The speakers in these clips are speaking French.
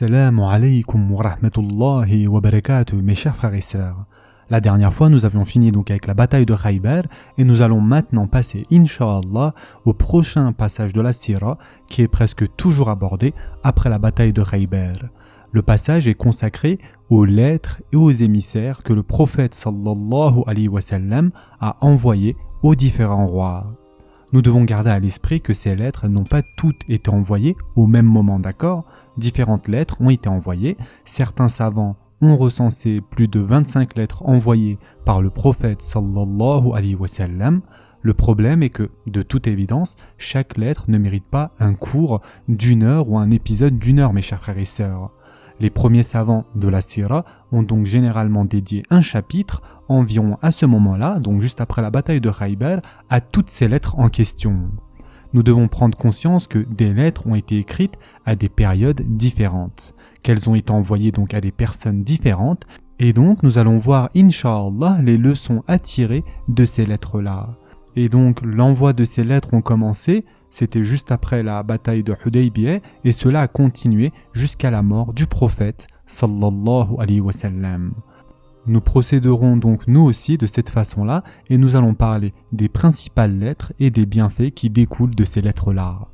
Assalamu alaikum wa rahmatullahi wa barakatuh, mes chers frères et sœurs. La dernière fois, nous avions fini donc avec la bataille de Khaybar et nous allons maintenant passer, Inch'Allah, au prochain passage de la Sira qui est presque toujours abordé après la bataille de Khaybar. Le passage est consacré aux lettres et aux émissaires que le prophète sallallahu alayhi wa sallam a envoyés aux différents rois. Nous devons garder à l'esprit que ces lettres n'ont pas toutes été envoyées au même moment, d'accord ? Différentes lettres ont été envoyées. Certains savants ont recensé plus de 25 lettres envoyées par le prophète sallallahu alayhi wa sallam. Le problème est que, de toute évidence, chaque lettre ne mérite pas un cours d'une heure ou un épisode d'une heure, mes chers frères et sœurs. Les premiers savants de la Sira ont donc généralement dédié un chapitre, environ à ce moment-là, donc juste après la bataille de Khaybar, à toutes ces lettres en question. Nous devons prendre conscience que des lettres ont été écrites à des périodes différentes, qu'elles ont été envoyées donc à des personnes différentes, et donc nous allons voir, Inch'Allah, les leçons à tirer de ces lettres-là. Et donc l'envoi de ces lettres ont commencé, c'était juste après la bataille de Hudaybiyah, et cela a continué jusqu'à la mort du prophète sallallahu alayhi wa sallam. Nous procéderons donc nous aussi de cette façon-là et nous allons parler des principales lettres et des bienfaits qui découlent de ces lettres-là.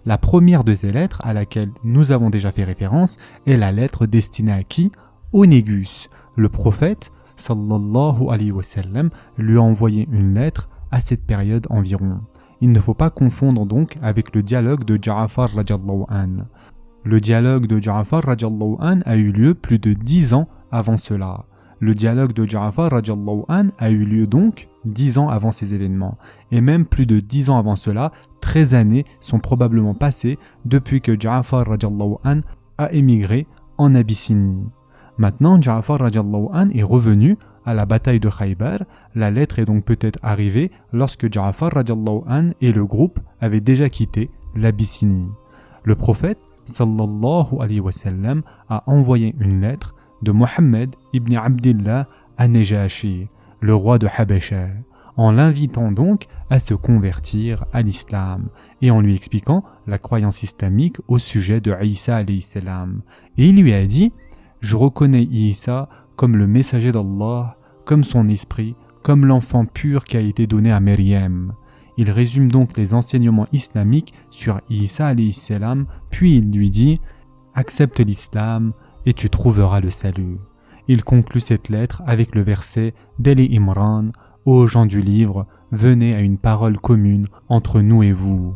La première de ces lettres, à laquelle nous avons déjà fait référence, est la lettre destinée à qui ? Au Négus. Le prophète, sallallahu alayhi wa sallam, lui a envoyé une lettre à cette période environ. Il ne faut pas confondre donc avec le dialogue de Ja'far radiyallahu an. Le dialogue de Ja'far radiyallahu an a eu lieu plus de 10 ans avant cela. Le dialogue de Ja'far radiyallahu an a eu lieu donc 10 ans avant ces événements. Et même plus de 10 ans avant cela, 13 années sont probablement passées depuis que Ja'far radiyallahu an a émigré en Abyssinie. Maintenant, Ja'far radiyallahu an est revenu à la bataille de Khaybar. La lettre est donc peut-être arrivée lorsque Ja'far radiyallahu an et le groupe avaient déjà quitté l'Abyssinie. Le prophète sallallahu alayhi wa sallam a envoyé une lettre de Mohammed ibn Abdillah à Najashi, le roi de Habasha, en l'invitant donc à se convertir à l'islam et en lui expliquant la croyance islamique au sujet de Isa alayhi salam. Et il lui a dit « Je reconnais Isa comme le messager d'Allah, comme son esprit, comme l'enfant pur qui a été donné à Maryam. » Il résume donc les enseignements islamiques sur Isa alayhi salam, puis il lui dit « Accepte l'islam et tu trouveras le salut. » Il conclut cette lettre avec le verset d'Ali Imran « Ô gens du livre, venez à une parole commune entre nous et vous. »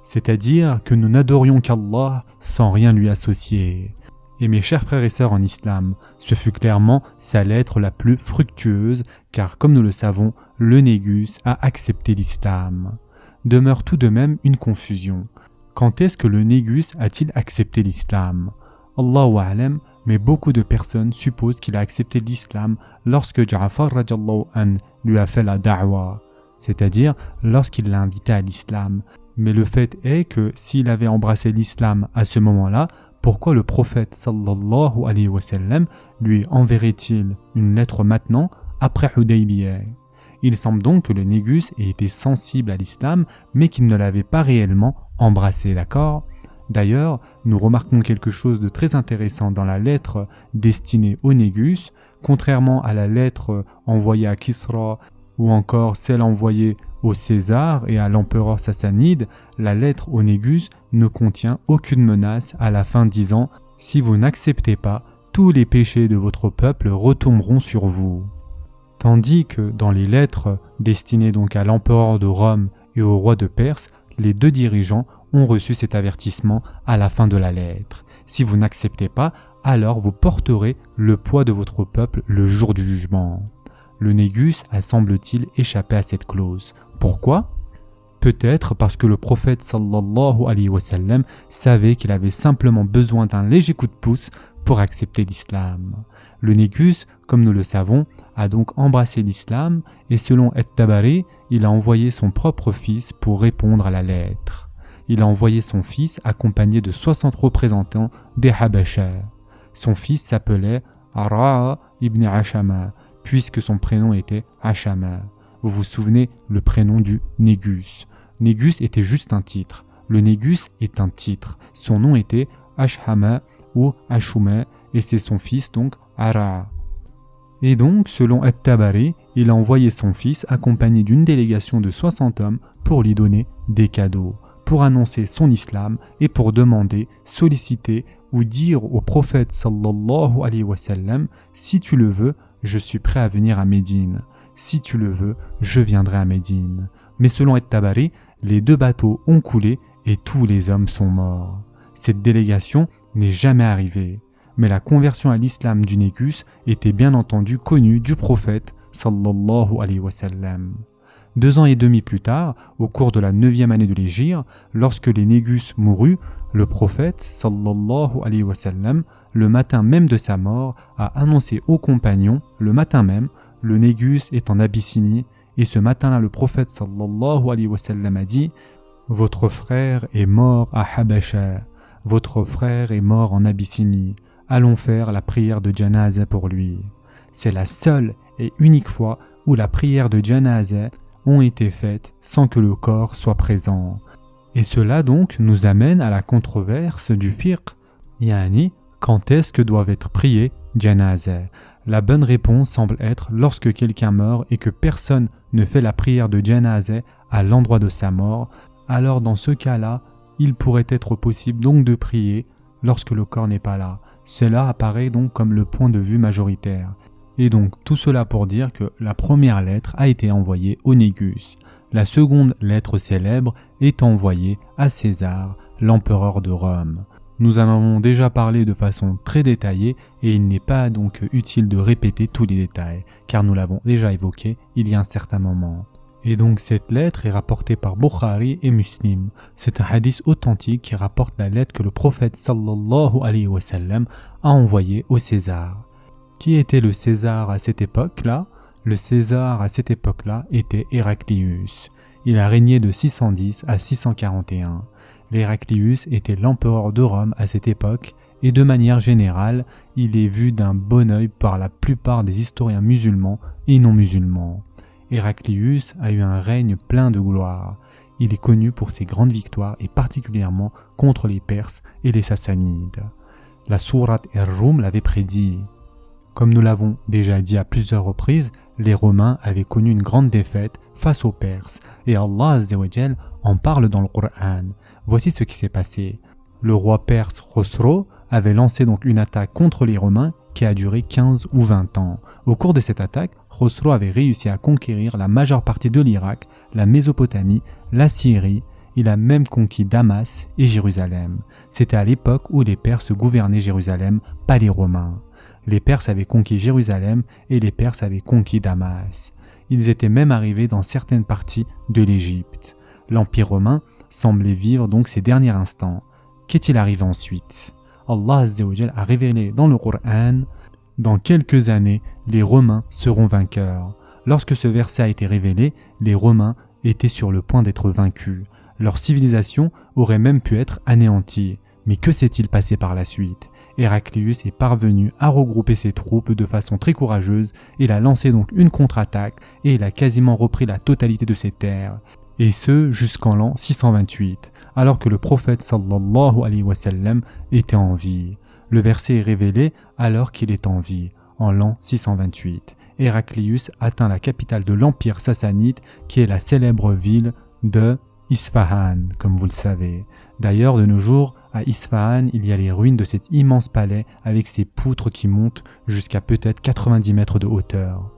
C'est-à-dire que nous n'adorions qu'Allah sans rien lui associer. Et mes chers frères et sœurs en islam, ce fut clairement sa lettre la plus fructueuse, car comme nous le savons, le Négus a accepté l'islam. Demeure tout de même une confusion. Quand est-ce que le Négus a-t-il accepté l'islam ? Allahu a'lam, mais beaucoup de personnes supposent qu'il a accepté l'islam lorsque Ja'far radiyallahu an lui a fait la da'wa, c'est-à-dire lorsqu'il l'a invité à l'islam. Mais le fait est que s'il avait embrassé l'islam à ce moment-là, pourquoi le prophète sallallahu alayhi wa sallam lui enverrait-il une lettre maintenant après Hudaybiyah ? Il semble donc que le Négus ait été sensible à l'islam, mais qu'il ne l'avait pas réellement embrassé, d'accord ? D'ailleurs, nous remarquons quelque chose de très intéressant dans la lettre destinée au Négus, contrairement à la lettre envoyée à Kisra ou encore celle envoyée au César et à l'empereur sassanide, la lettre au Négus ne contient aucune menace à la fin disant « Si vous n'acceptez pas, tous les péchés de votre peuple retomberont sur vous. » Tandis que dans les lettres destinées donc à l'empereur de Rome et au roi de Perse, les deux dirigeants ont reçu cet avertissement à la fin de la lettre. Si vous n'acceptez pas, alors vous porterez le poids de votre peuple le jour du jugement. Le Négus a semble-t-il échappé à cette clause. Pourquoi ? Peut-être parce que le prophète sallallahu alayhi wa sallam savait qu'il avait simplement besoin d'un léger coup de pouce pour accepter l'islam. Le Négus, comme nous le savons, a donc embrassé l'islam et selon At-Tabari, il a envoyé son propre fils pour répondre à la lettre. Il a envoyé son fils accompagné de 60 représentants des Habasha. Son fils s'appelait Ara'a ibn Ashama, puisque son prénom était Ashama. Vous vous souvenez le prénom du Négus. Négus était juste un titre. Le Négus est un titre. Son nom était Ashama ou Ashuma, et c'est son fils donc Ara. Et donc, selon At-Tabari, il a envoyé son fils accompagné d'une délégation de 60 hommes pour lui donner des cadeaux, pour annoncer son islam et pour demander, solliciter ou dire au prophète sallallahu alayhi wa sallam, si tu le veux, je suis prêt à venir à Médine. Si tu le veux, je viendrai à Médine. Mais selon At-Tabari, les 2 bateaux ont coulé et tous les hommes sont morts. Cette délégation n'est jamais arrivée. Mais la conversion à l'islam du Négus était bien entendu connue du prophète sallallahu alayhi wa sallam. 2 ans et demi plus tard, au cours de la 9e année de l'Hégire, lorsque les Négus mourut, le prophète sallallahu alayhi wa sallam, le matin même de sa mort, a annoncé aux compagnons, le matin même, le Négus est en Abyssinie, et ce matin-là le prophète sallallahu alayhi wa sallam a dit « Votre frère est mort à Habasha, votre frère est mort en Abyssinie. Allons faire la prière de Janaza pour lui. » C'est la seule et unique fois où la prière de Janaza ont été faites sans que le corps soit présent. Et cela donc nous amène à la controverse du fiqh, yani quand est-ce que doivent être priées Janaza. La bonne réponse semble être lorsque quelqu'un meurt et que personne ne fait la prière de Janaza à l'endroit de sa mort, alors dans ce cas-là, il pourrait être possible donc de prier lorsque le corps n'est pas là. Cela apparaît donc comme le point de vue majoritaire. Et donc tout cela pour dire que la première lettre a été envoyée au Négus. La seconde lettre célèbre est envoyée à César, l'empereur de Rome. Nous en avons déjà parlé de façon très détaillée et il n'est pas donc utile de répéter tous les détails, car nous l'avons déjà évoqué il y a un certain moment. Et donc cette lettre est rapportée par Bukhari et Muslim. C'est un hadith authentique qui rapporte la lettre que le prophète sallallahu alayhi wa sallam a envoyée au César. Qui était le César à cette époque-là? Le César à cette époque-là était Héraclius. Il a régné de 610 à 641. L'Héraclius était l'empereur de Rome à cette époque et de manière générale, il est vu d'un bon œil par la plupart des historiens musulmans et non musulmans. Héraclius a eu un règne plein de gloire. Il est connu pour ses grandes victoires et particulièrement contre les Perses et les Sassanides. La sourate Ar-Rum l'avait prédit. Comme nous l'avons déjà dit à plusieurs reprises, les Romains avaient connu une grande défaite face aux Perses et Allah Azza wa Jal en parle dans le Coran. Voici ce qui s'est passé. Le roi perse Khosro avait lancé donc une attaque contre les Romains qui a duré 15 ou 20 ans. Au cours de cette attaque, Khosro avait réussi à conquérir la majeure partie de l'Irak, la Mésopotamie, la Syrie. Il a même conquis Damas et Jérusalem. C'était à l'époque où les Perses gouvernaient Jérusalem, pas les Romains. Les Perses avaient conquis Jérusalem et les Perses avaient conquis Damas. Ils étaient même arrivés dans certaines parties de l'Égypte. L'Empire romain semblait vivre donc ses derniers instants. Qu'est-il arrivé ensuite? Allah Azza wa Jal a révélé dans le Coran « Dans quelques années, les Romains seront vainqueurs ». Lorsque ce verset a été révélé, les Romains étaient sur le point d'être vaincus. Leur civilisation aurait même pu être anéantie. Mais que s'est-il passé par la suite? Héraclius est parvenu à regrouper ses troupes de façon très courageuse, il a lancé donc une contre-attaque et il a quasiment repris la totalité de ses terres, et ce jusqu'en l'an 628, alors que le prophète sallallahu alayhi wa sallam était en vie. Le verset est révélé alors qu'il est en vie, en l'an 628. Héraclius atteint la capitale de l'empire sassanide qui est la célèbre ville de Isfahan, comme vous le savez. D'ailleurs, de nos jours, à Isfahan, il y a les ruines de cet immense palais avec ses poutres qui montent jusqu'à peut-être 90 mètres de hauteur.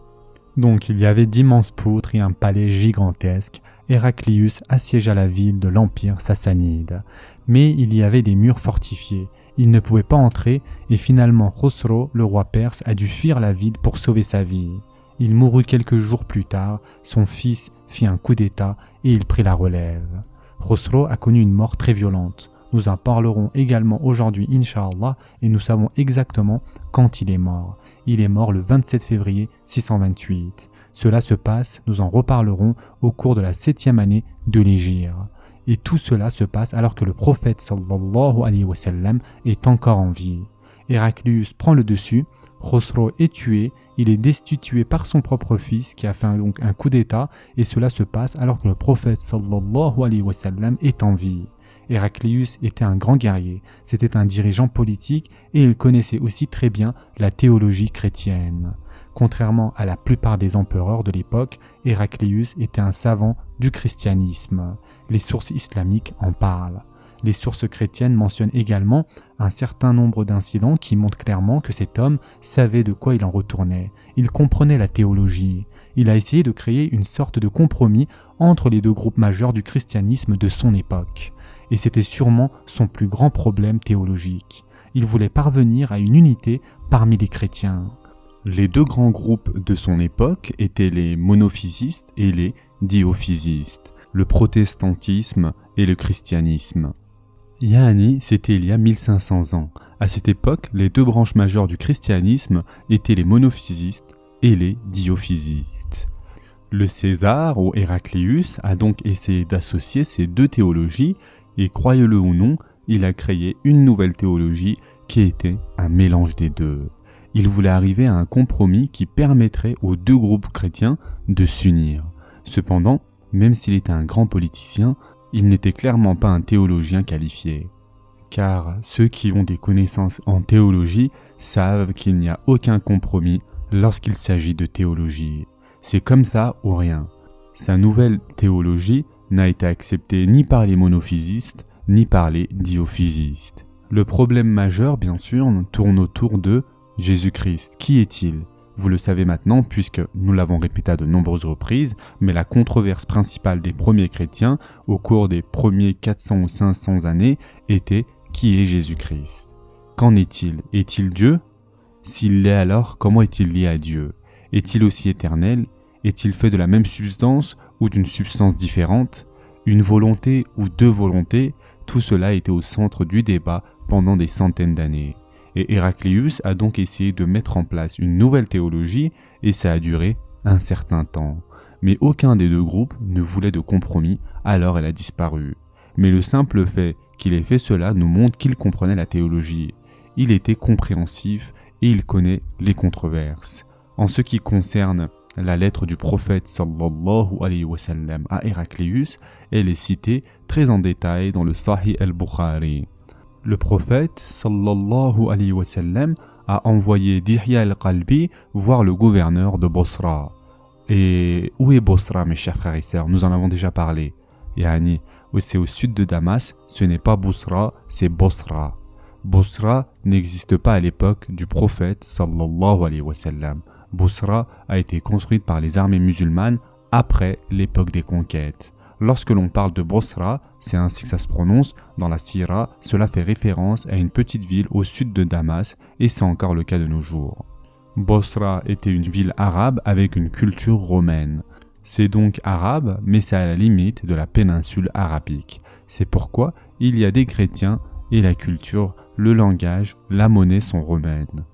Donc il y avait d'immenses poutres et un palais gigantesque. Héraclius assiégea la ville de l'empire sassanide. Mais il y avait des murs fortifiés. Il ne pouvait pas entrer et finalement Khosro, le roi perse, a dû fuir la ville pour sauver sa vie. Il mourut quelques jours plus tard, son fils fit un coup d'état et il prit la relève. Khosro a connu une mort très violente. Nous en parlerons également aujourd'hui, Inch'Allah, et nous savons exactement quand il est mort. Il est mort le 27 février 628. Cela se passe, nous en reparlerons, au cours de la 7e année de l'Hégire. Et tout cela se passe alors que le prophète sallallahu alayhi wa sallam est encore en vie. Héraclius prend le dessus, Khosro est tué, il est destitué par son propre fils qui a fait donc un coup d'état et cela se passe alors que le prophète sallallahu alayhi wa sallam est en vie. Héraclius était un grand guerrier, c'était un dirigeant politique et il connaissait aussi très bien la théologie chrétienne. Contrairement à la plupart des empereurs de l'époque, Héraclius était un savant du christianisme. Les sources islamiques en parlent. Les sources chrétiennes mentionnent également un certain nombre d'incidents qui montrent clairement que cet homme savait de quoi il en retournait. Il comprenait la théologie. Il a essayé de créer une sorte de compromis entre les deux groupes majeurs du christianisme de son époque. Et c'était sûrement son plus grand problème théologique. Il voulait parvenir à une unité parmi les chrétiens. Les deux grands groupes de son époque étaient les monophysistes et les diophysistes, le protestantisme et le christianisme. Yani, c'était il y a 1500 ans. À cette époque, les deux branches majeures du christianisme étaient les monophysistes et les diophysistes. Le César, ou Héraclius, a donc essayé d'associer ces deux théologies et, croyez-le ou non, il a créé une nouvelle théologie qui était un mélange des deux. Il voulait arriver à un compromis qui permettrait aux deux groupes chrétiens de s'unir. Cependant, même s'il était un grand politicien, il n'était clairement pas un théologien qualifié. Car ceux qui ont des connaissances en théologie savent qu'il n'y a aucun compromis lorsqu'il s'agit de théologie. C'est comme ça ou rien. Sa nouvelle théologie n'a été acceptée ni par les monophysistes ni par les diophysistes. Le problème majeur, bien sûr, tourne autour de Jésus-Christ. Qui est-il ? Vous le savez maintenant puisque nous l'avons répété à de nombreuses reprises, mais la controverse principale des premiers chrétiens au cours des premiers 400 ou 500 années était qui est Jésus-Christ ? Qu'en est-il ? Est-il Dieu ? S'il l'est alors, comment est-il lié à Dieu ? Est-il aussi éternel ? Est-il fait de la même substance ou d'une substance différente ? Une volonté ou deux volontés ? Tout cela était au centre du débat pendant des centaines d'années. Et Héraclius a donc essayé de mettre en place une nouvelle théologie et ça a duré un certain temps. Mais aucun des deux groupes ne voulait de compromis, alors elle a disparu. Mais le simple fait qu'il ait fait cela nous montre qu'il comprenait la théologie. Il était compréhensif et il connaît les controverses. En ce qui concerne la lettre du prophète sallallahu alayhi wa sallam à Héraclius, elle est citée très en détail dans le Sahih al-Bukhari. Le prophète sallallahu alayhi wa sallam a envoyé Dihya al-Qalbi voir le gouverneur de Bosra. Et où est Bosra, mes chers frères et sœurs ? Nous en avons déjà parlé. Yani, c'est au sud de Damas, ce n'est pas Bosra, c'est Bosra. Bosra n'existe pas à l'époque du prophète sallallahu alayhi wa sallam. Bosra a été construite par les armées musulmanes après l'époque des conquêtes. Lorsque l'on parle de Bosra, c'est ainsi que ça se prononce, dans la Sira, cela fait référence à une petite ville au sud de Damas et c'est encore le cas de nos jours. Bosra était une ville arabe avec une culture romaine. C'est donc arabe, mais c'est à la limite de la péninsule arabique. C'est pourquoi il y a des chrétiens et la culture, le langage, la monnaie sont romaines.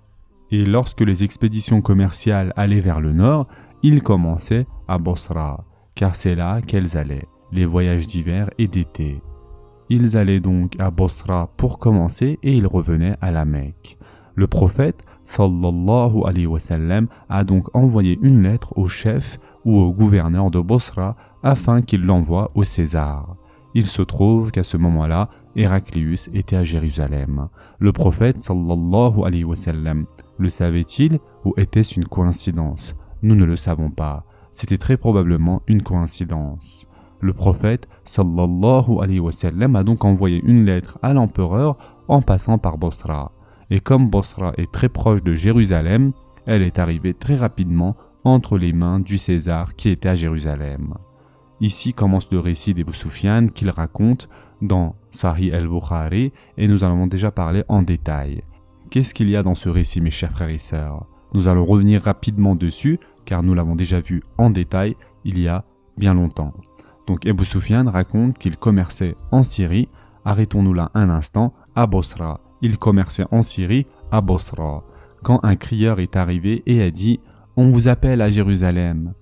Et lorsque les expéditions commerciales allaient vers le nord, ils commençaient à Bosra, car c'est là qu'elles allaient, les voyages d'hiver et d'été. Ils allaient donc à Bosra pour commencer et ils revenaient à la Mecque. Le prophète, sallallahu alayhi wa sallam, a donc envoyé une lettre au chef ou au gouverneur de Bosra afin qu'il l'envoie au César. Il se trouve qu'à ce moment-là, Héraclius était à Jérusalem. Le prophète, sallallahu alayhi wa sallam, le savait-il ou était-ce une coïncidence ? Nous ne le savons pas. C'était très probablement une coïncidence. Le prophète, sallallahu alayhi wa sallam, a donc envoyé une lettre à l'empereur en passant par Bosra. Et comme Bosra est très proche de Jérusalem, elle est arrivée très rapidement entre les mains du César qui était à Jérusalem. Ici commence le récit d'Abu Sufyan qu'il raconte dans Sahih al-Bukhari et nous en avons déjà parlé en détail. Qu'est-ce qu'il y a dans ce récit, mes chers frères et sœurs ? Nous allons revenir rapidement dessus car nous l'avons déjà vu en détail il y a bien longtemps. Donc Abu Sufyan raconte qu'il commerçait en Syrie, arrêtons-nous là un instant, à Bosra. Il commerçait en Syrie, à Bosra, quand un crieur est arrivé et a dit « On vous appelle à Jérusalem ».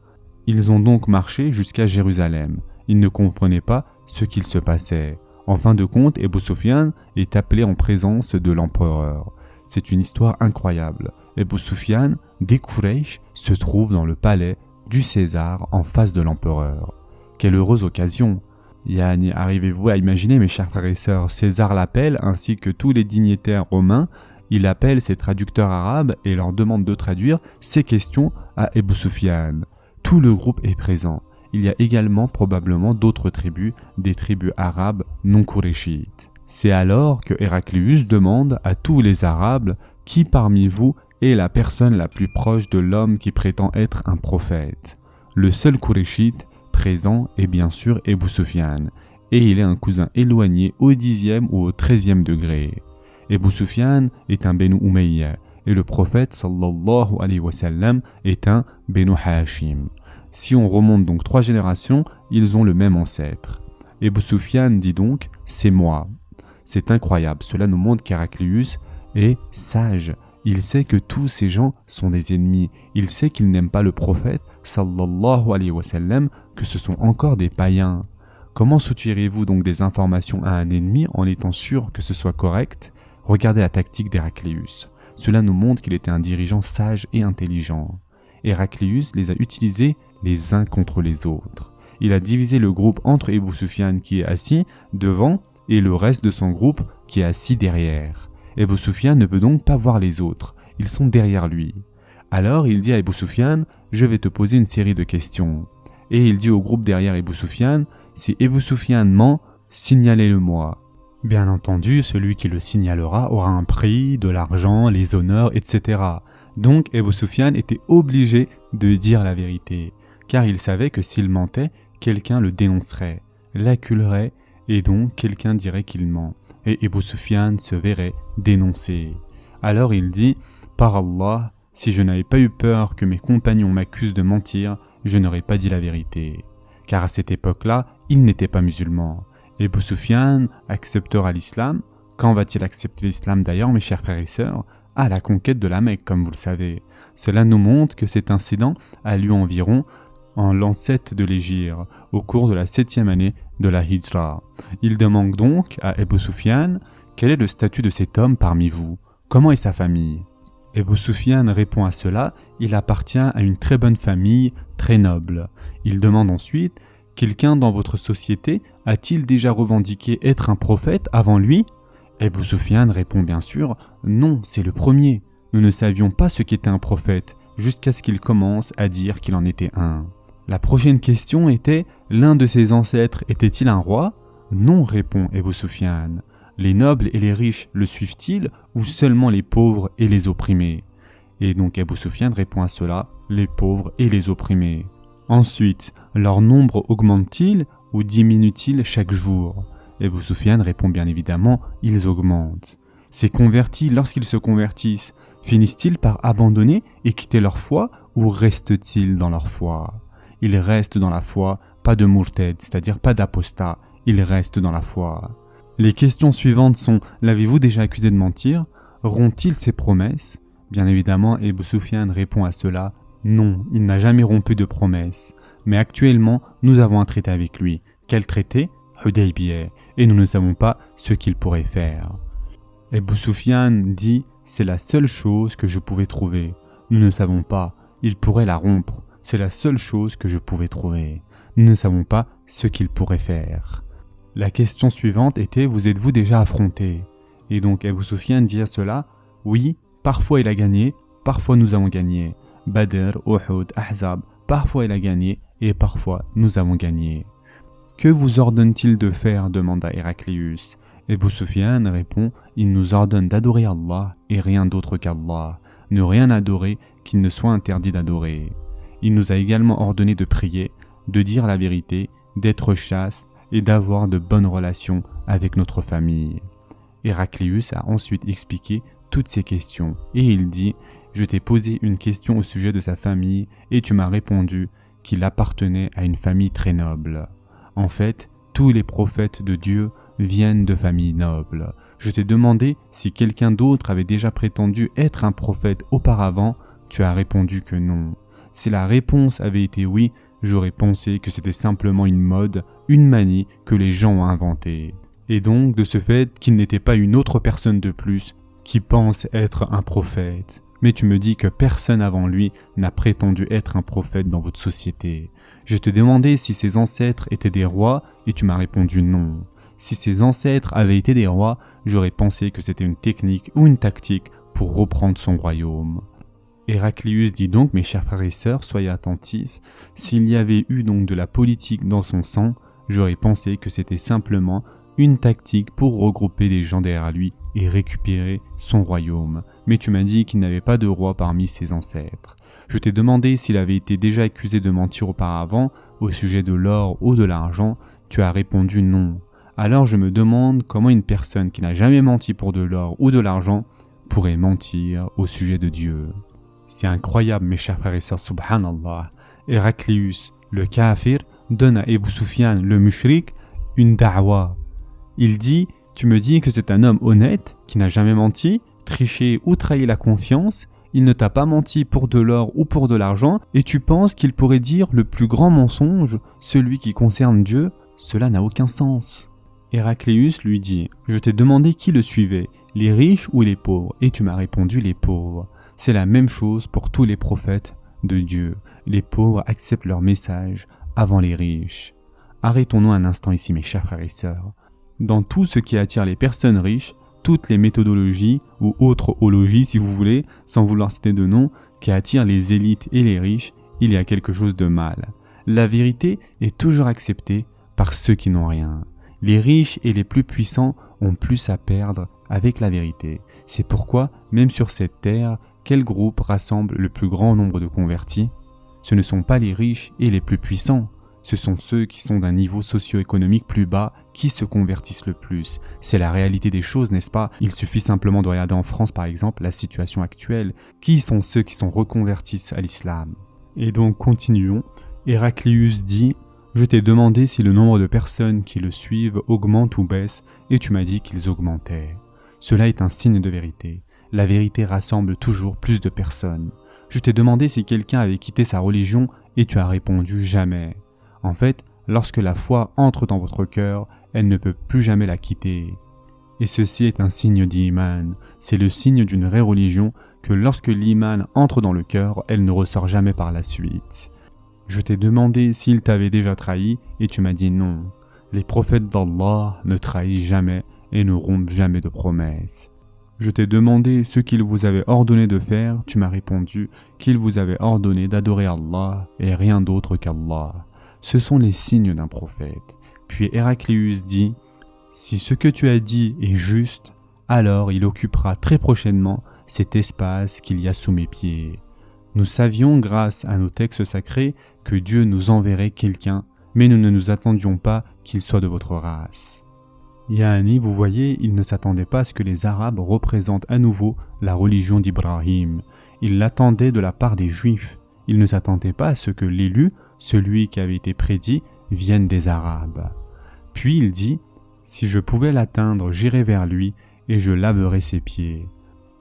Ils ont donc marché jusqu'à Jérusalem. Ils ne comprenaient pas ce qu'il se passait. En fin de compte, Abu Sufyan est appelé en présence de l'empereur. C'est une histoire incroyable. Abu Sufyan, des Quraysh, se trouve dans le palais du César en face de l'empereur. Quelle heureuse occasion! Yani, arrivez-vous à imaginer, mes chers frères et sœurs, César l'appelle, ainsi que tous les dignitaires romains, il appelle ses traducteurs arabes et leur demande de traduire ces questions à Abu Sufyan. Tout le groupe est présent. Il y a également probablement d'autres tribus, des tribus arabes non qurayshites. C'est alors que Héraclius demande à tous les Arabes qui parmi vous est la personne la plus proche de l'homme qui prétend être un prophète. Le seul qurayshite présent est bien sûr Abu Sufyan, et il est un cousin éloigné au 10e ou au 13e degré. Abu Sufyan est un Benu Umayya, et le prophète sallallahu alayhi wa sallam est un Benu Hashim. Si on remonte donc 3 générations, ils ont le même ancêtre. Abu Sufyan dit donc « c'est moi ». C'est incroyable, cela nous montre qu'Héraclius est sage. Il sait que tous ces gens sont des ennemis. Il sait qu'ils n'aiment pas le prophète, sallallahu alayhi wa sallam, que ce sont encore des païens. Comment soutirez-vous donc des informations à un ennemi en étant sûr que ce soit correct? Regardez la tactique d'Héraclius. Cela nous montre qu'il était un dirigeant sage et intelligent. Héraclius les a utilisés les uns contre les autres. Il a divisé le groupe entre Abu Sufyan qui est assis devant et le reste de son groupe qui est assis derrière. Abu Sufyan ne peut donc pas voir les autres, ils sont derrière lui. Alors il dit à Abu Sufyan, je vais te poser une série de questions. Et il dit au groupe derrière Abu Sufyan, si Abu Sufyan ment, signalez-le-moi. Bien entendu, celui qui le signalera aura un prix, de l'argent, les honneurs, etc. Donc Abu Sufyan était obligé de dire la vérité, car il savait que s'il mentait, quelqu'un le dénoncerait, l'acculerait, et donc quelqu'un dirait qu'il ment, et Abu Sufyan se verrait dénoncé. Alors il dit, par Allah, si je n'avais pas eu peur que mes compagnons m'accusent de mentir, je n'aurais pas dit la vérité. Car à cette époque-là, il n'était pas musulman. Abu Sufyan acceptera l'islam. Quand va-t-il accepter l'islam d'ailleurs, mes chers frères et sœurs? À la conquête de la Mecque, comme vous le savez. Cela nous montre que cet incident a lieu environ en l'an 7 de l'Hégire, au cours de la 7e année de la Hijra. Il demande donc à Abu Sufyan, quel est le statut de cet homme parmi vous? Comment est sa famille? Abu Sufyan répond à cela, il appartient à une très bonne famille, très noble. Il demande ensuite, quelqu'un dans votre société a-t-il déjà revendiqué être un prophète avant lui? Abu Sufyan répond bien sûr, non, c'est le premier. Nous ne savions pas ce qu'était un prophète, jusqu'à ce qu'il commence à dire qu'il en était un. La prochaine question était, l'un de ses ancêtres était-il un roi? Non, répond Abu Sufyan. Les nobles et les riches le suivent-ils ou seulement les pauvres et les opprimés? Et donc Abu Sufyan répond à cela, les pauvres et les opprimés. Ensuite, leur nombre augmente-t-il ou diminue-t-il chaque jour? Abu Sufyan répond bien évidemment, ils augmentent. Ces convertis, lorsqu'ils se convertissent, finissent-ils par abandonner et quitter leur foi ou restent-ils dans leur foi? Ils restent dans la foi, pas de murted, c'est-à-dire pas d'apostat, ils restent dans la foi. Les questions suivantes sont, l'avez-vous déjà accusé de mentir? Rompt-il ses promesses? Bien évidemment, Abu Sufyan répond à cela, non, il n'a jamais rompu de promesses. Mais actuellement, nous avons un traité avec lui. Quel traité? Hudaybiyah. Et nous ne savons pas ce qu'il pourrait faire. Abu Sufyan dit, c'est la seule chose que je pouvais trouver. Nous ne savons pas, il pourrait la rompre. C'est la seule chose que je pouvais trouver. Nous ne savons pas ce qu'il pourrait faire. La question suivante était, vous êtes-vous déjà affronté? Et donc Abu Sufyan dit à cela, oui, parfois il a gagné, parfois nous avons gagné. Badr, Uhud, Ahzab, parfois il a gagné et parfois nous avons gagné. Que vous ordonne-t-il de faire? Demanda Héraclius. Abu Sufyan répond, il nous ordonne d'adorer Allah et rien d'autre qu'Allah, ne rien adorer qu'il ne soit interdit d'adorer. Il nous a également ordonné de prier, de dire la vérité, d'être chaste et d'avoir de bonnes relations avec notre famille. Héraclius a ensuite expliqué toutes ces questions et il dit, je t'ai posé une question au sujet de sa famille et tu m'as répondu qu'il appartenait à une famille très noble. En fait, tous les prophètes de Dieu viennent de familles nobles. Je t'ai demandé si quelqu'un d'autre avait déjà prétendu être un prophète auparavant, tu as répondu que non. Si la réponse avait été oui, j'aurais pensé que c'était simplement une mode, une manie que les gens ont inventée. Et donc, de ce fait, qu'il n'était pas une autre personne de plus qui pense être un prophète. mais tu me dis que personne avant lui n'a prétendu être un prophète dans votre société. Je te demandais si ses ancêtres étaient des rois et tu m'as répondu non. Si ses ancêtres avaient été des rois, j'aurais pensé que c'était une technique ou une tactique pour reprendre son royaume. Héraclius dit donc, mes chers frères et sœurs, soyez attentifs, s'il y avait eu donc de la politique dans son sang, j'aurais pensé que c'était simplement une tactique pour regrouper des gens derrière lui et récupérer son royaume. Mais tu m'as dit qu'il n'avait pas de roi parmi ses ancêtres. Je t'ai demandé s'il avait été déjà accusé de mentir auparavant au sujet de l'or ou de l'argent, tu as répondu non. Alors je me demande comment une personne qui n'a jamais menti pour de l'or ou de l'argent pourrait mentir au sujet de Dieu. C'est incroyable mes chers frères et sœurs, subhanallah. Héraclius, le kafir, donne à Ebu Sufyan, le mushrik, une da'wa. Il dit, tu me dis que c'est un homme honnête, qui n'a jamais menti, triché ou trahi la confiance, il ne t'a pas menti pour de l'or ou pour de l'argent, et tu penses qu'il pourrait dire le plus grand mensonge, celui qui concerne Dieu, cela n'a aucun sens. Héraclius lui dit, je t'ai demandé qui le suivait, les riches ou les pauvres, et tu m'as répondu les pauvres. C'est la même chose pour tous les prophètes de Dieu. Les pauvres acceptent leur message avant les riches. Arrêtons-nous un instant ici, mes chers frères et sœurs. Dans tout ce qui attire les personnes riches, toutes les méthodologies ou autres ologies, si vous voulez, sans vouloir citer de nom, qui attirent les élites et les riches, il y a quelque chose de mal. La vérité est toujours acceptée par ceux qui n'ont rien. Les riches et les plus puissants ont plus à perdre avec la vérité. C'est pourquoi, même sur cette terre, quel groupe rassemble le plus grand nombre de convertis? Ce ne sont pas les riches et les plus puissants, ce sont ceux qui sont d'un niveau socio-économique plus bas qui se convertissent le plus. C'est la réalité des choses, n'est-ce pas? Il suffit simplement de regarder en France par exemple la situation actuelle. Qui sont ceux qui sont reconvertissent à l'islam? Et donc continuons. Héraclius dit, je t'ai demandé si le nombre de personnes qui le suivent augmente ou baisse et tu m'as dit qu'ils augmentaient. Cela est un signe de vérité. La vérité rassemble toujours plus de personnes. Je t'ai demandé si quelqu'un avait quitté sa religion et tu as répondu jamais. En fait, lorsque la foi entre dans votre cœur, elle ne peut plus jamais la quitter. Et ceci est un signe d'iman. C'est le signe d'une vraie religion que lorsque l'iman entre dans le cœur, elle ne ressort jamais par la suite. Je t'ai demandé s'il t'avait déjà trahi et tu m'as dit non. Les prophètes d'Allah ne trahissent jamais et ne rompent jamais de promesses. Je t'ai demandé ce qu'il vous avait ordonné de faire, tu m'as répondu qu'il vous avait ordonné d'adorer Allah et rien d'autre qu'Allah. Ce sont les signes d'un prophète. Puis Héraclius dit, si ce que tu as dit est juste, alors il occupera très prochainement cet espace qu'il y a sous mes pieds. Nous savions grâce à nos textes sacrés que Dieu nous enverrait quelqu'un, mais nous ne nous attendions pas qu'il soit de votre race. Yani, vous voyez, il ne s'attendait pas à ce que les Arabes représentent à nouveau la religion d'Ibrahim. Il l'attendait de la part des Juifs. Il ne s'attendait pas à ce que l'élu, celui qui avait été prédit, vienne des Arabes. Puis il dit, si je pouvais l'atteindre, j'irais vers lui et je laverais ses pieds.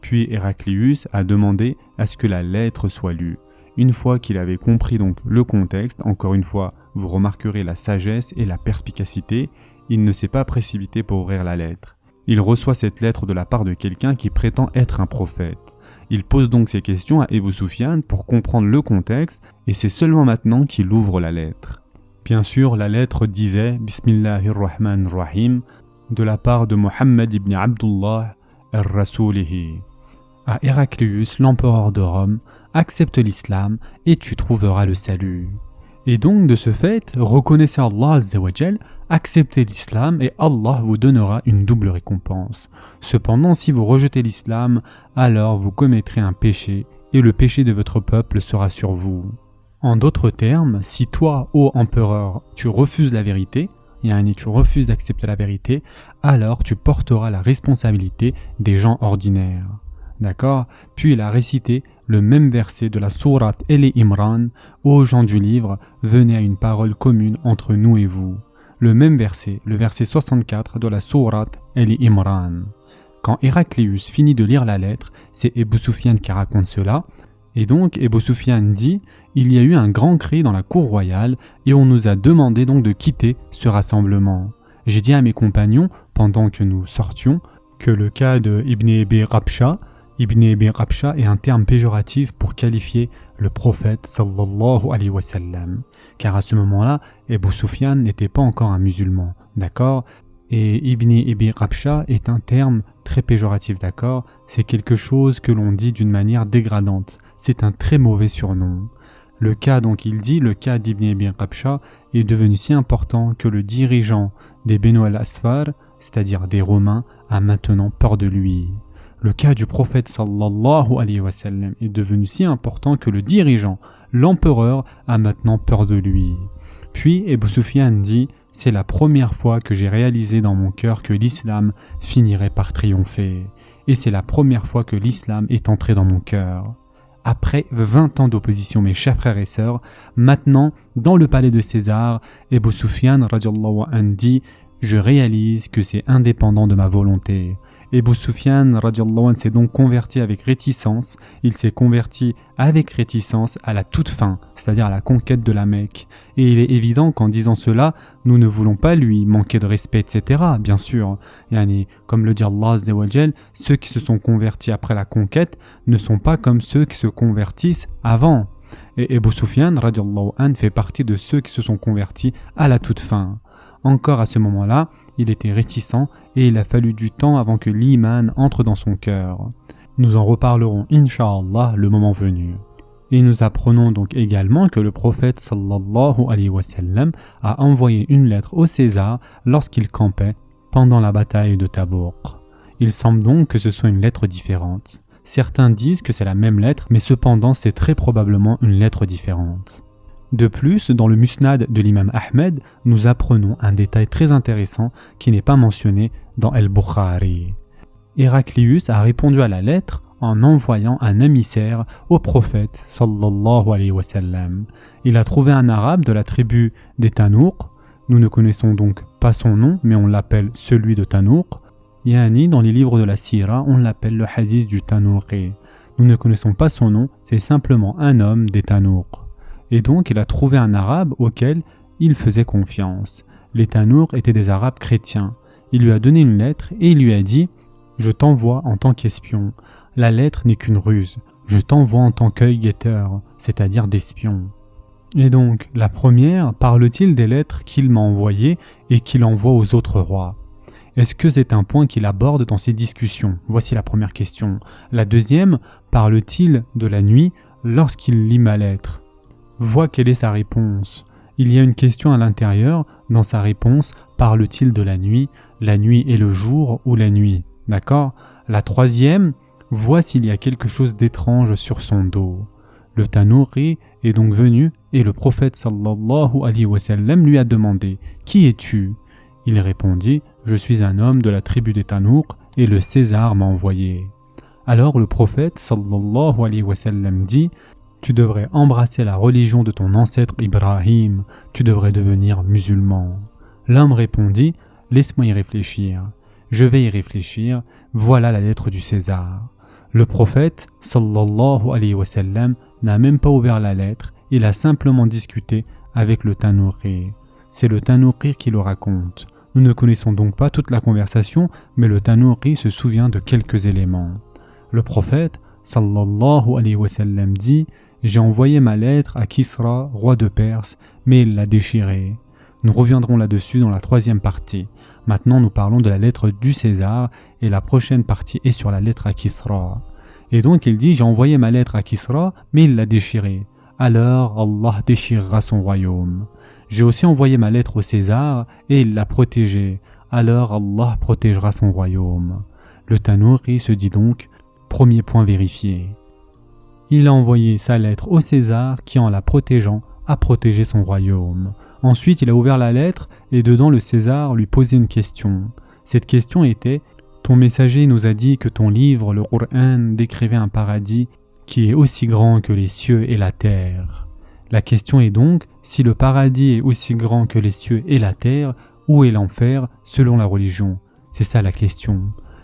Puis Héraclius a demandé à ce que la lettre soit lue. Une fois qu'il avait compris donc le contexte, encore une fois, vous remarquerez la sagesse et la perspicacité, il ne s'est pas précipité pour ouvrir la lettre. Il reçoit cette lettre de la part de quelqu'un qui prétend être un prophète. Il pose donc ces questions à Ebu Sufyan pour comprendre le contexte et c'est seulement maintenant qu'il ouvre la lettre. Bien sûr, la lettre disait « Bismillahirrahmanirrahim » de la part de Mohammed ibn Abdullah al-Rasulihi. À Héraclius, l'empereur de Rome, accepte l'islam et tu trouveras le salut. Et donc, de ce fait, reconnaissez Allah Azza wa Jal, acceptez l'islam et Allah vous donnera une double récompense. Cependant, si vous rejetez l'islam, alors vous commettrez un péché et le péché de votre peuple sera sur vous. En d'autres termes, si toi, ô empereur, tu refuses la vérité, yani tu refuses d'accepter la vérité, alors tu porteras la responsabilité des gens ordinaires. D'accord? Puis il a récité le même verset de la sourate El Imran, ô gens du livre, venez à une parole commune entre nous et vous. Le même verset, le verset 64 de la sourate El Imran. Quand Héraclius finit de lire la lettre, c'est Ebu Sufyan qui raconte cela. Et donc Ebu Sufyan dit, il y a eu un grand cri dans la cour royale et on nous a demandé donc de quitter ce rassemblement. J'ai dit à mes compagnons, pendant que nous sortions, que le cas de Ibn Abi Rabsha, Ibn Abi Qabsha est un terme péjoratif pour qualifier le prophète sallallahu alayhi wa sallam. Car à ce moment-là, Abu Sufyan n'était pas encore un musulman, d'accord? Et Ibn Abi Qabsha est un terme très péjoratif, d'accord? C'est quelque chose que l'on dit d'une manière dégradante. C'est un très mauvais surnom. Le cas d'Ibn Abi Qabsha est devenu si important que le dirigeant des Benu al-Asfar, c'est-à-dire des Romains, a maintenant peur de lui. Le cas du prophète sallallahu alayhi wa sallam est devenu si important que le dirigeant, l'empereur, a maintenant peur de lui. Puis Abu Sufyan dit « C'est la première fois que j'ai réalisé dans mon cœur que l'islam finirait par triompher. Et c'est la première fois que l'islam est entré dans mon cœur. » Après 20 ans d'opposition, mes chers frères et sœurs, maintenant, dans le palais de César, Abu Sufyan radiallahu anhu dit « Je réalise que c'est indépendant de ma volonté. » Abu Sufyan radiallahu anhu s'est donc converti avec réticence. Il s'est converti avec réticence à la toute fin, c'est-à-dire à la conquête de la Mecque. Et il est évident qu'en disant cela, nous ne voulons pas lui manquer de respect, etc. Bien sûr, comme le dit Allah Azza wa Jal, ceux qui se sont convertis après la conquête ne sont pas comme ceux qui se convertissent avant. Et Abu Sufyan radiallahu anhu fait partie de ceux qui se sont convertis à la toute fin. Encore à ce moment-là, il était réticent et il a fallu du temps avant que l'iman entre dans son cœur. Nous en reparlerons incha'Allah le moment venu. Et nous apprenons donc également que le prophète sallallahu alayhi wa sallam a envoyé une lettre au César lorsqu'il campait pendant la bataille de Tabouk. Il semble donc que ce soit une lettre différente. Certains disent que c'est la même lettre, mais cependant c'est très probablement une lettre différente. De plus, dans le Musnad de l'imam Ahmed, nous apprenons un détail très intéressant qui n'est pas mentionné dans Al-Bukhari. Héraclius a répondu à la lettre en envoyant un émissaire au prophète sallallahu alayhi wa sallam. Il a trouvé un arabe de la tribu des Tanouk. Nous ne connaissons donc pas son nom, mais on l'appelle celui de Tanouk. Dans les livres de la Sira, on l'appelle le hadith du Tanouqi. Nous ne connaissons pas son nom, c'est simplement un homme des Tanouk. Et donc il a trouvé un arabe auquel il faisait confiance. Les Tanouk étaient des arabes chrétiens. Il lui a donné une lettre et il lui a dit « Je t'envoie en tant qu'espion. La lettre n'est qu'une ruse. Je t'envoie en tant qu'œil-guetteur, c'est-à-dire d'espion. » Et donc, la première parle-t-il des lettres qu'il m'a envoyées et qu'il envoie aux autres rois? Est-ce que c'est un point qu'il aborde dans ses discussions? Voici la première question. La deuxième, parle-t-il de la nuit lorsqu'il lit ma lettre? Vois quelle est sa réponse. Il y a une question à l'intérieur. Dans sa réponse, parle-t-il de la nuit et le jour ou la nuit? D'accord? La troisième, vois s'il y a quelque chose d'étrange sur son dos. Le Tanouqi est donc venu et le prophète sallallahu alayhi wa sallam lui a demandé « Qui es-tu » Il répondit « Je suis un homme de la tribu des Tanouk et le César m'a envoyé. » Alors le prophète sallallahu alayhi wa sallam dit « Tu devrais embrasser la religion de ton ancêtre Ibrahim, tu devrais devenir musulman. » L'homme répondit « Laisse-moi y réfléchir. » Je vais y réfléchir, voilà la lettre du César. Le prophète sallallahu alayhi wa sallam n'a même pas ouvert la lettre, il a simplement discuté avec le Tanouqi. C'est le Tanouqi qui le raconte. Nous ne connaissons donc pas toute la conversation, mais le Tanouqi se souvient de quelques éléments. Le prophète sallallahu alayhi wa sallam dit « J'ai envoyé ma lettre à Kisra, roi de Perse, mais il l'a déchirée. » Nous reviendrons là-dessus dans la troisième partie. Maintenant, nous parlons de la lettre du César et la prochaine partie est sur la lettre à Kisra. Et donc, il dit « J'ai envoyé ma lettre à Kisra, mais il l'a déchirée. Alors, Allah déchirera son royaume. J'ai aussi envoyé ma lettre au César et il l'a protégée. Alors, Allah protégera son royaume. » Le Tanouqi se dit donc « Premier point vérifié. » Il a envoyé sa lettre au César qui, en la protégeant, a protégé son royaume. Ensuite, il a ouvert la lettre et dedans le César lui posait une question. Cette question était « Ton messager nous a dit que ton livre, le Coran, décrivait un paradis qui est aussi grand que les cieux et la terre. » La question est donc « Si le paradis est aussi grand que les cieux et la terre, où est l'enfer selon la religion ?» C'est ça la question.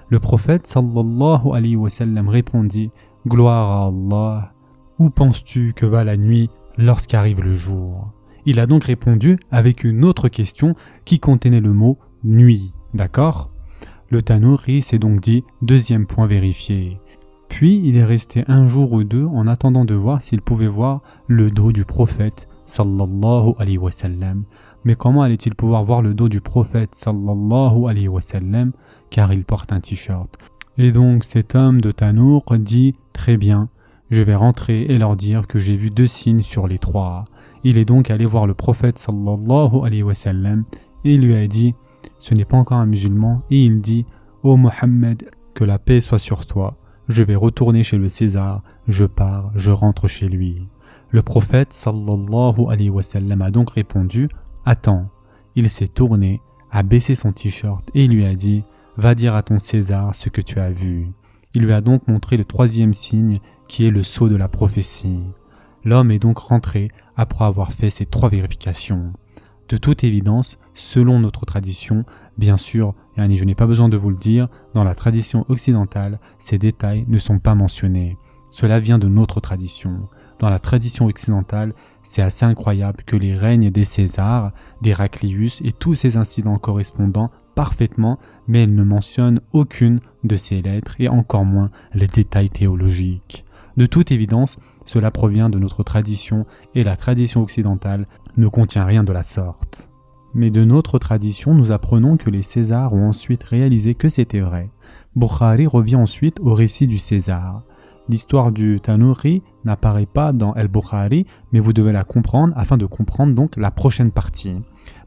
Le prophète sallallahu alayhi wa sallam répondit « Gloire à Allah, où penses-tu que va la nuit lorsqu'arrive le jour ?» Il a donc répondu avec une autre question qui contenait le mot « nuit ». D'accord ? Le Tanouqi s'est donc dit « deuxième point vérifié ». Puis il est resté un jour ou deux en attendant de voir s'il pouvait voir le dos du prophète sallallahu alayhi wa sallam. Mais comment allait-il pouvoir voir le dos du prophète sallallahu alayhi wa sallam car il porte un t-shirt? Et donc cet homme de Tanour dit « Très bien, je vais rentrer et leur dire que j'ai vu 2 signes sur les 3. » Il est donc allé voir le prophète sallallahu alayhi wa sallam et il lui a dit « Ce n'est pas encore un musulman. » Et il dit « Ô Mohammed, que la paix soit sur toi. Je vais retourner chez le César. Je pars, je rentre chez lui. » Le prophète sallallahu alayhi wa sallam a donc répondu « Attends. » Il s'est tourné, a baissé son t-shirt et il lui a dit « Va dire à ton César ce que tu as vu. » Il lui a donc montré le 3e signe qui est le sceau de la prophétie. L'homme est donc rentré après avoir fait ces 3 vérifications. De toute évidence, selon notre tradition, bien sûr, et je n'ai pas besoin de vous le dire, dans la tradition occidentale, ces détails ne sont pas mentionnés. Cela vient de notre tradition. Dans la tradition occidentale, c'est assez incroyable que les règnes des Césars, d'Héraclius et tous ces incidents correspondant parfaitement, mais elle ne mentionne aucune de ces lettres et encore moins les détails théologiques. De toute évidence, cela provient de notre tradition et la tradition occidentale ne contient rien de la sorte. Mais de notre tradition, nous apprenons que les Césars ont ensuite réalisé que c'était vrai. Bukhari revient ensuite au récit du César. L'histoire du Tanouri n'apparaît pas dans El-Bukhari, mais vous devez la comprendre afin de comprendre donc la prochaine partie.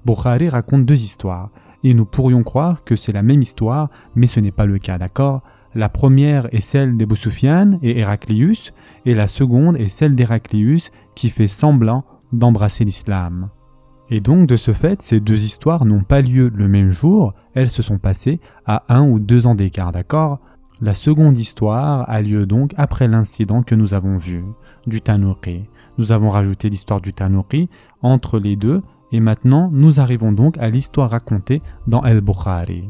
Bukhari raconte 2 histoires, et nous pourrions croire que c'est la même histoire, mais ce n'est pas le cas, d'accord? La première est celle d'Ebu Sufyan et Héraclius, et la seconde est celle d'Héraclius qui fait semblant d'embrasser l'islam. Et donc de ce fait, ces 2 histoires n'ont pas lieu le même jour, elles se sont passées à 1 ou 2 ans d'écart, d'accord? La seconde histoire a lieu donc après l'incident que nous avons vu, du Tanouri. Nous avons rajouté l'histoire du Tanouri entre les deux, et maintenant nous arrivons donc à l'histoire racontée dans El-Bukhari.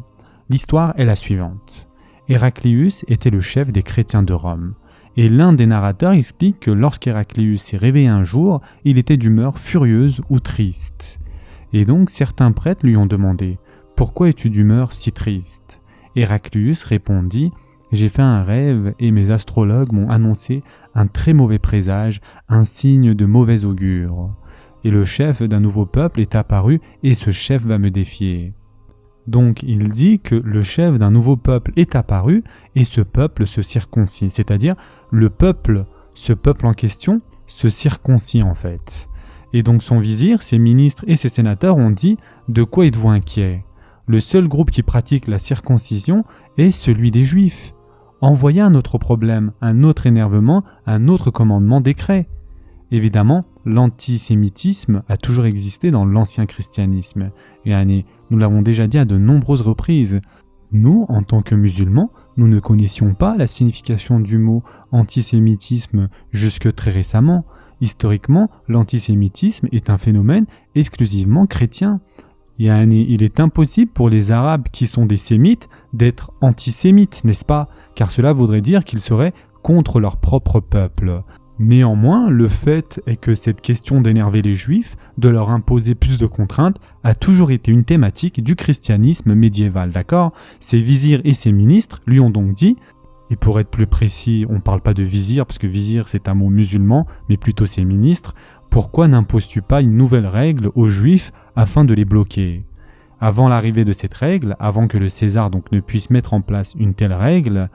L'histoire est la suivante. Héraclius était le chef des chrétiens de Rome. Et l'un des narrateurs explique que lorsqu'Héraclius s'est réveillé un jour, il était d'humeur furieuse ou triste. Et donc certains prêtres lui ont demandé « Pourquoi es-tu d'humeur si triste ?» Héraclius répondit « J'ai fait un rêve et mes astrologues m'ont annoncé un très mauvais présage, un signe de mauvais augure. Et le chef d'un nouveau peuple est apparu et ce chef va me défier. » Donc il dit que le chef d'un nouveau peuple est apparu et ce peuple se circoncis, c'est-à-dire ce peuple en question se circoncis en fait. Et donc son vizir, ses ministres et ses sénateurs ont dit « De quoi êtes-vous inquiets ? Le seul groupe qui pratique la circoncision est celui des Juifs. Envoyez un autre problème, un autre énervement, un autre commandement décret. » Évidemment, l'antisémitisme a toujours existé dans l'ancien christianisme. Et nous l'avons déjà dit à de nombreuses reprises. Nous, en tant que musulmans, nous ne connaissions pas la signification du mot antisémitisme jusque très récemment. Historiquement, l'antisémitisme est un phénomène exclusivement chrétien. Il est impossible pour les Arabes qui sont des sémites d'être antisémites, n'est-ce pas? Car cela voudrait dire qu'ils seraient contre leur propre peuple. Néanmoins, le fait est que cette question d'énerver les Juifs, de leur imposer plus de contraintes, a toujours été une thématique du christianisme médiéval, d'accord? Ses vizirs et ses ministres lui ont donc dit, et pour être plus précis, on ne parle pas de vizir, parce que vizir c'est un mot musulman, mais plutôt ses ministres, pourquoi n'imposes-tu pas une nouvelle règle aux Juifs afin de les bloquer? Avant l'arrivée de cette règle, avant que le César donc ne puisse mettre en place une telle règle,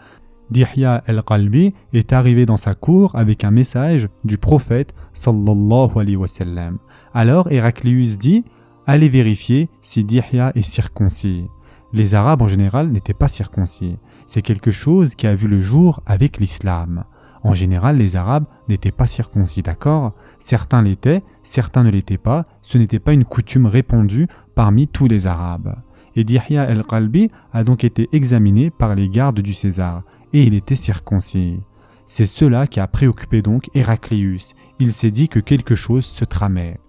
Dihya el-Qalbi est arrivé dans sa cour avec un message du prophète sallallahu alayhi wa sallam. Alors Héraclius dit « Allez vérifier si Dihya est circoncis ». Les Arabes en général n'étaient pas circoncis. C'est quelque chose qui a vu le jour avec l'islam. En général, les Arabes n'étaient pas circoncis, d'accord? Certains l'étaient, certains ne l'étaient pas. Ce n'était pas une coutume répandue parmi tous les Arabes. Et Dihya el-Qalbi a donc été examiné par les gardes du César. Et il était circoncis. C'est cela qui a préoccupé donc Héraclius. Il s'est dit que quelque chose se tramait.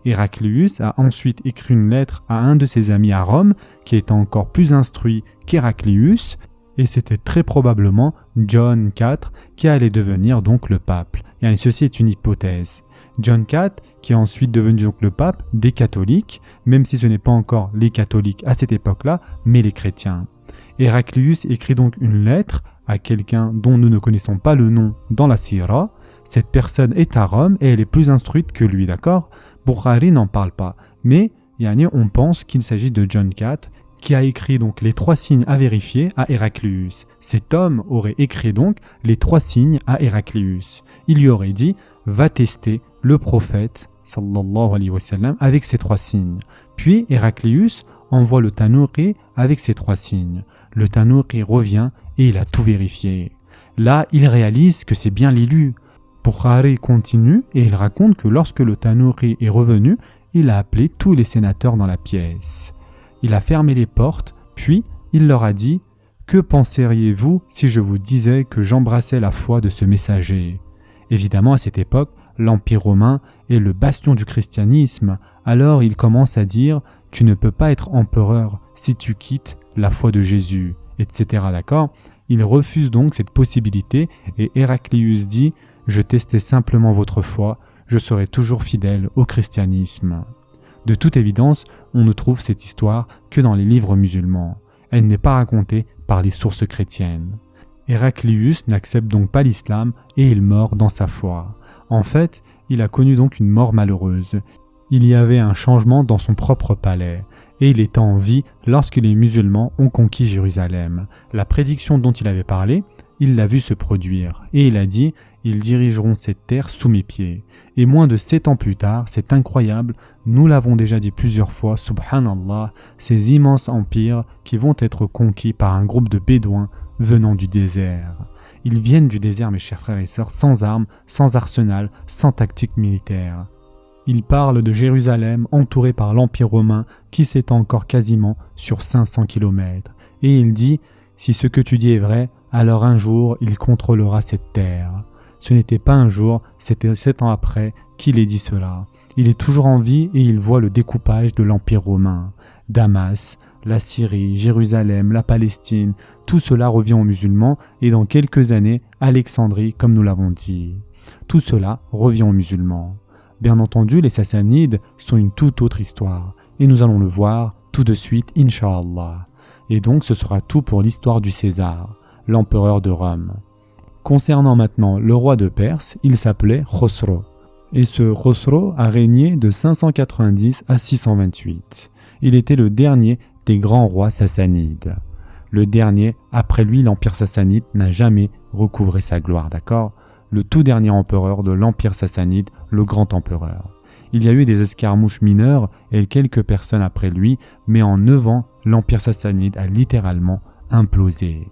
Héraclius a ensuite écrit une lettre à un de ses amis à Rome, qui était encore plus instruit qu'Héraclius, et c'était très probablement John IV qui allait devenir donc le pape. Et ceci est une hypothèse. John IV, qui est ensuite devenu donc le pape des catholiques, même si ce n'est pas encore les catholiques à cette époque-là, mais les chrétiens. Héraclius écrit donc une lettre à quelqu'un dont nous ne connaissons pas le nom dans la Sira, cette personne est à Rome et elle est plus instruite que lui, d'accord? Bukhari n'en parle pas, mais on pense qu'il s'agit de John IV qui a écrit donc les 3 signes à vérifier à Héraclius. Cet homme aurait écrit donc les 3 signes à Héraclius. Il lui aurait dit « Va tester le prophète sallallahu alayhi wa sallam avec ces 3 signes ». Puis Héraclius envoie le Tanuri avec ces 3 signes. Le Tanuri revient et il a tout vérifié. Là, il réalise que c'est bien l'élu. Bukhari continue et il raconte que lorsque le Tanuri est revenu, il a appelé tous les sénateurs dans la pièce. Il a fermé les portes, puis il leur a dit « Que penseriez-vous si je vous disais que j'embrassais la foi de ce messager ?» Évidemment, à cette époque, l'Empire romain est le bastion du christianisme. Alors il commence à dire « Tu ne peux pas être empereur si tu quittes la foi de Jésus, etc. » D'accord ? Il refuse donc cette possibilité et Héraclius dit « Je testais simplement votre foi, je serai toujours fidèle au christianisme. » De toute évidence, on ne trouve cette histoire que dans les livres musulmans. Elle n'est pas racontée par les sources chrétiennes. Héraclius n'accepte donc pas l'islam et il meurt dans sa foi. En fait, il a connu donc une mort malheureuse. Il y avait un changement dans son propre palais et il était en vie lorsque les musulmans ont conquis Jérusalem. La prédiction dont il avait parlé, il l'a vu se produire et il a dit « Ils dirigeront cette terre sous mes pieds ». Et moins de 7 ans plus tard, c'est incroyable, nous l'avons déjà dit plusieurs fois, subhanallah, ces immenses empires qui vont être conquis par un groupe de bédouins venant du désert. Ils viennent du désert, mes chers frères et sœurs, sans armes, sans arsenal, sans tactique militaire. Ils parlent de Jérusalem entourée par l'Empire romain qui s'étend encore quasiment sur 500 km. Et il dit « Si ce que tu dis est vrai, alors un jour il contrôlera cette terre. » Ce n'était pas un jour, c'était 7 ans après qu'il ait dit cela. Il est toujours en vie et il voit le découpage de l'Empire romain. Damas, la Syrie, Jérusalem, la Palestine, tout cela revient aux musulmans et dans quelques années, Alexandrie, comme nous l'avons dit. Tout cela revient aux musulmans. Bien entendu, les Sassanides sont une toute autre histoire et nous allons le voir tout de suite, Inch'Allah. Et donc ce sera tout pour l'histoire du César, l'empereur de Rome. Concernant maintenant le roi de Perse, il s'appelait Khosro. Et ce Khosro a régné de 590 à 628. Il était le dernier des grands rois sassanides. Le dernier, après lui, l'empire sassanide n'a jamais recouvré sa gloire, d'accord ? Le tout dernier empereur de l'empire sassanide, le grand empereur. Il y a eu des escarmouches mineures et quelques personnes après lui, mais en 9 ans, l'empire sassanide a littéralement implosé.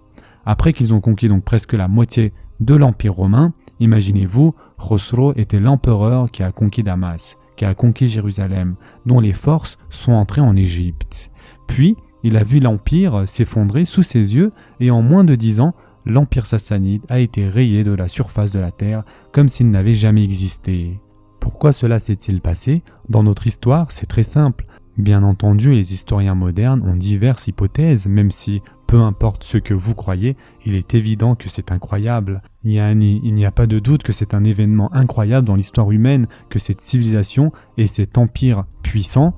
Après qu'ils ont conquis donc presque la moitié de l'Empire romain, imaginez-vous, Khosro était l'empereur qui a conquis Damas, qui a conquis Jérusalem, dont les forces sont entrées en Égypte. Puis, il a vu l'Empire s'effondrer sous ses yeux et en moins de 10 ans, l'Empire sassanide a été rayé de la surface de la terre comme s'il n'avait jamais existé. Pourquoi cela s'est-il passé ? Dans notre histoire, c'est très simple. Bien entendu, les historiens modernes ont diverses hypothèses, même si, peu importe ce que vous croyez, il est évident que c'est incroyable. Il n'y a pas de doute que c'est un événement incroyable dans l'histoire humaine, que cette civilisation et cet empire puissant,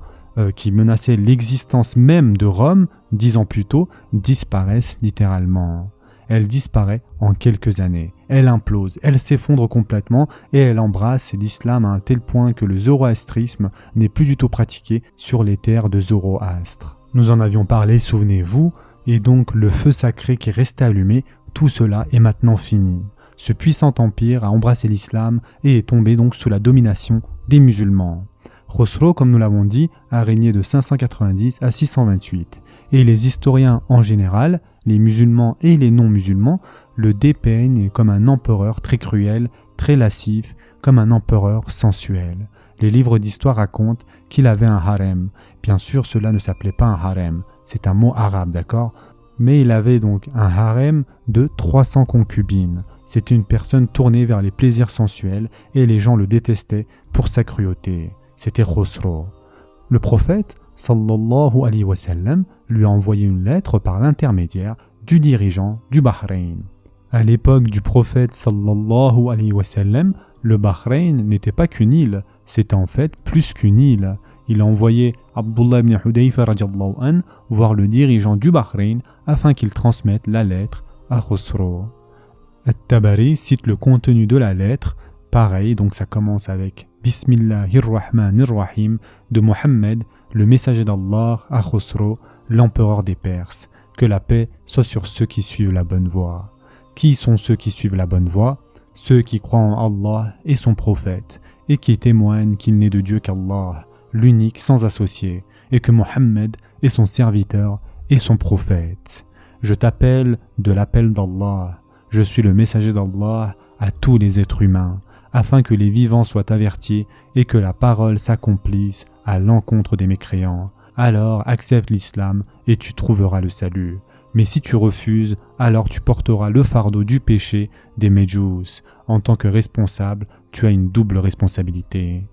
qui menaçait l'existence même de Rome, 10 ans plus tôt, disparaissent littéralement. Elle disparaît en quelques années. Elle implose, elle s'effondre complètement et elle embrasse l'islam à un tel point que le zoroastrisme n'est plus du tout pratiqué sur les terres de Zoroastre. Nous en avions parlé, souvenez-vous, et donc le feu sacré qui restait allumé, tout cela est maintenant fini. Ce puissant empire a embrassé l'islam et est tombé donc sous la domination des musulmans. Khosro, comme nous l'avons dit, a régné de 590 à 628. Et les historiens en général, les musulmans et les non-musulmans, le dépeignent comme un empereur très cruel, très lascif, comme un empereur sensuel. Les livres d'histoire racontent qu'il avait un harem. Bien sûr, cela ne s'appelait pas un harem, c'est un mot arabe, d'accord ? Mais il avait donc un harem de 300 concubines. C'était une personne tournée vers les plaisirs sensuels et les gens le détestaient pour sa cruauté. C'était Khosro. Le prophète, sallallahu alayhi wa sallam, lui a envoyé une lettre par l'intermédiaire du dirigeant du Bahreïn. À l'époque du prophète sallallahu alayhi wa sallam, le Bahreïn n'était pas qu'une île, c'était en fait plus qu'une île. Il a envoyé Abdullah ibn Hudayfa radiallahu an voir le dirigeant du Bahreïn afin qu'il transmette la lettre à Khosrow. At-Tabari cite le contenu de la lettre, pareil, donc ça commence avec Bismillahirrahmanirrahim de Mohammed, le messager d'Allah à Khosrow, l'empereur des Perses. Que la paix soit sur ceux qui suivent la bonne voie. Qui sont ceux qui suivent la bonne voie? Ceux qui croient en Allah et son prophète, et qui témoignent qu'il n'est de Dieu qu'Allah, l'unique sans associé, et que Mohammed est son serviteur et son prophète. Je t'appelle de l'appel d'Allah. Je suis le messager d'Allah à tous les êtres humains, afin que les vivants soient avertis et que la parole s'accomplisse à l'encontre des mécréants. Alors accepte l'islam et tu trouveras le salut. Mais si tu refuses, alors tu porteras le fardeau du péché des Méjous. En tant que responsable, tu as une double responsabilité.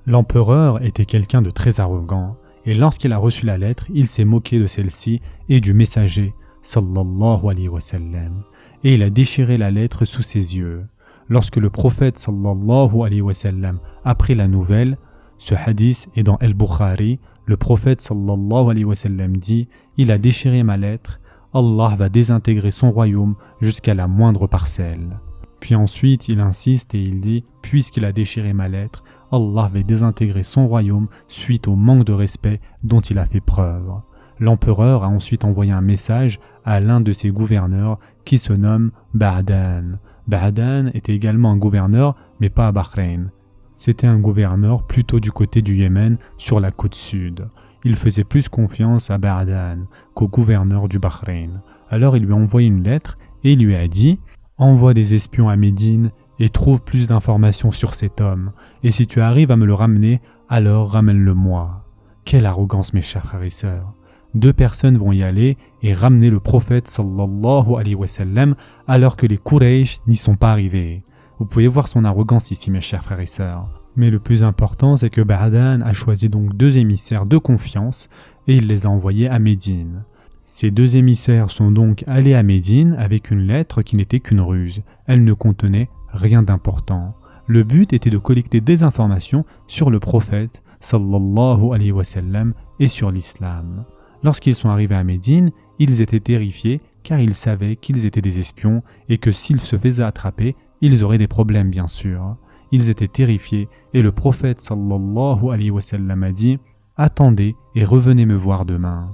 L'empereur était quelqu'un de très arrogant, et lorsqu'il a reçu la lettre, il s'est moqué de celle-ci et du messager, sallallahu alayhi wa sallam, et il a déchiré la lettre sous ses yeux. Lorsque le prophète sallallahu alayhi wa sallam a pris la nouvelle, ce hadith est dans Al-Bukhari, le prophète sallallahu alayhi wa sallam dit « Il a déchiré ma lettre, Allah va désintégrer son royaume jusqu'à la moindre parcelle. » Puis ensuite il insiste et il dit « Puisqu'il a déchiré ma lettre, Allah va désintégrer son royaume suite au manque de respect dont il a fait preuve. » L'empereur a ensuite envoyé un message à l'un de ses gouverneurs qui se nomme Ba'dan. Ba'dan était également un gouverneur mais pas à Bahreïn. C'était un gouverneur plutôt du côté du Yémen, sur la côte sud. Il faisait plus confiance à Ba'dan qu'au gouverneur du Bahreïn. Alors il lui a envoyé une lettre et il lui a dit « Envoie des espions à Médine et trouve plus d'informations sur cet homme. Et si tu arrives à me le ramener, alors ramène-le-moi. » Quelle arrogance mes chers frères et sœurs. 2 personnes vont y aller et ramener le prophète sallallahu alayhi wa sallam alors que les Quraysh n'y sont pas arrivés. Vous pouvez voir son arrogance ici mes chers frères et sœurs. Mais le plus important c'est que Ba'dan a choisi donc 2 émissaires de confiance et il les a envoyés à Médine. Ces 2 émissaires sont donc allés à Médine avec une lettre qui n'était qu'une ruse. Elle ne contenait rien d'important. Le but était de collecter des informations sur le prophète sallallahu alayhi wa sallam et sur l'islam. Lorsqu'ils sont arrivés à Médine, ils étaient terrifiés car ils savaient qu'ils étaient des espions et que s'ils se faisaient attraper, ils auraient des problèmes bien sûr. Ils étaient terrifiés et le prophète sallallahu alayhi wa sallam a dit « Attendez et revenez me voir demain. »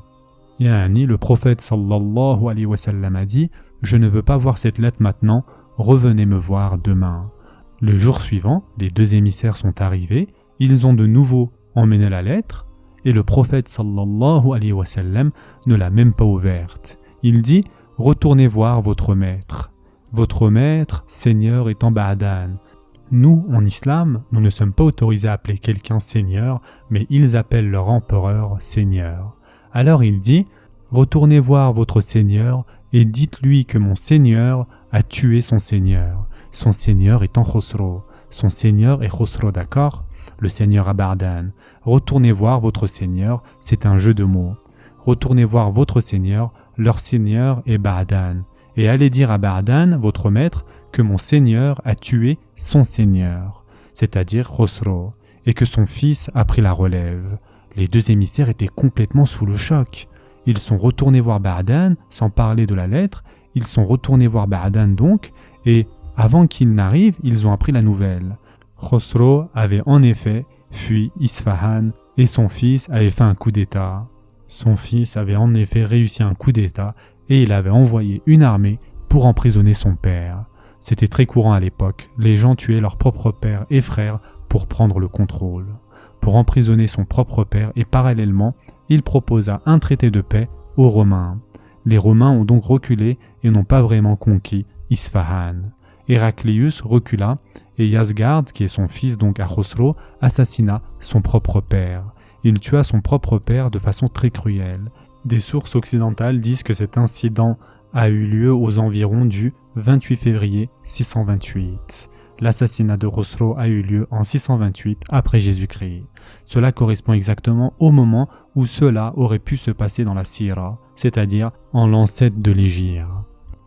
Yani, le prophète sallallahu alayhi wa sallam a dit « Je ne veux pas voir cette lettre maintenant, revenez me voir demain. » Le jour suivant, les 2 émissaires sont arrivés, ils ont de nouveau emmené la lettre et le prophète sallallahu alayhi wa sallam ne l'a même pas ouverte. Il dit « Retournez voir votre maître. » Votre maître, Seigneur étant Ba'dan. Nous, en islam, nous ne sommes pas autorisés à appeler quelqu'un Seigneur, mais ils appellent leur empereur Seigneur. Alors il dit « Retournez voir votre Seigneur et dites-lui que mon Seigneur a tué son Seigneur. Son Seigneur étant Khosrow. Son Seigneur est Khosrow, d'accord? Le Seigneur à Ba'dan. Retournez voir votre Seigneur, c'est un jeu de mots. Retournez voir votre Seigneur, leur Seigneur est Ba'dan. Et allez dire à Ba'dan, votre maître, que mon Seigneur a tué son Seigneur, c'est-à-dire Khosrow, et que son fils a pris la relève. » Les 2 émissaires étaient complètement sous le choc. Ils sont retournés voir Ba'dan, sans parler de la lettre, ils sont retournés voir Ba'dan donc, et avant qu'il n'arrive, ils ont appris la nouvelle. Khosrow avait en effet fui Isfahan, et son fils avait fait un coup d'État. Son fils avait en effet réussi un coup d'État, et il avait envoyé une armée pour emprisonner son père. C'était très courant à l'époque, les gens tuaient leur propre père et frère pour prendre le contrôle. Pour emprisonner son propre père et parallèlement, il proposa un traité de paix aux Romains. Les Romains ont donc reculé et n'ont pas vraiment conquis Isfahan. Héraclius recula et Yasgard, qui est son fils donc à Khosrow, assassina son propre père. Il tua son propre père de façon très cruelle. Des sources occidentales disent que cet incident a eu lieu aux environs du 28 février 628. L'assassinat de Khosrow a eu lieu en 628 après Jésus-Christ. Cela correspond exactement au moment où cela aurait pu se passer dans la Sira, c'est-à-dire en l'ancêtre de l'Hégire.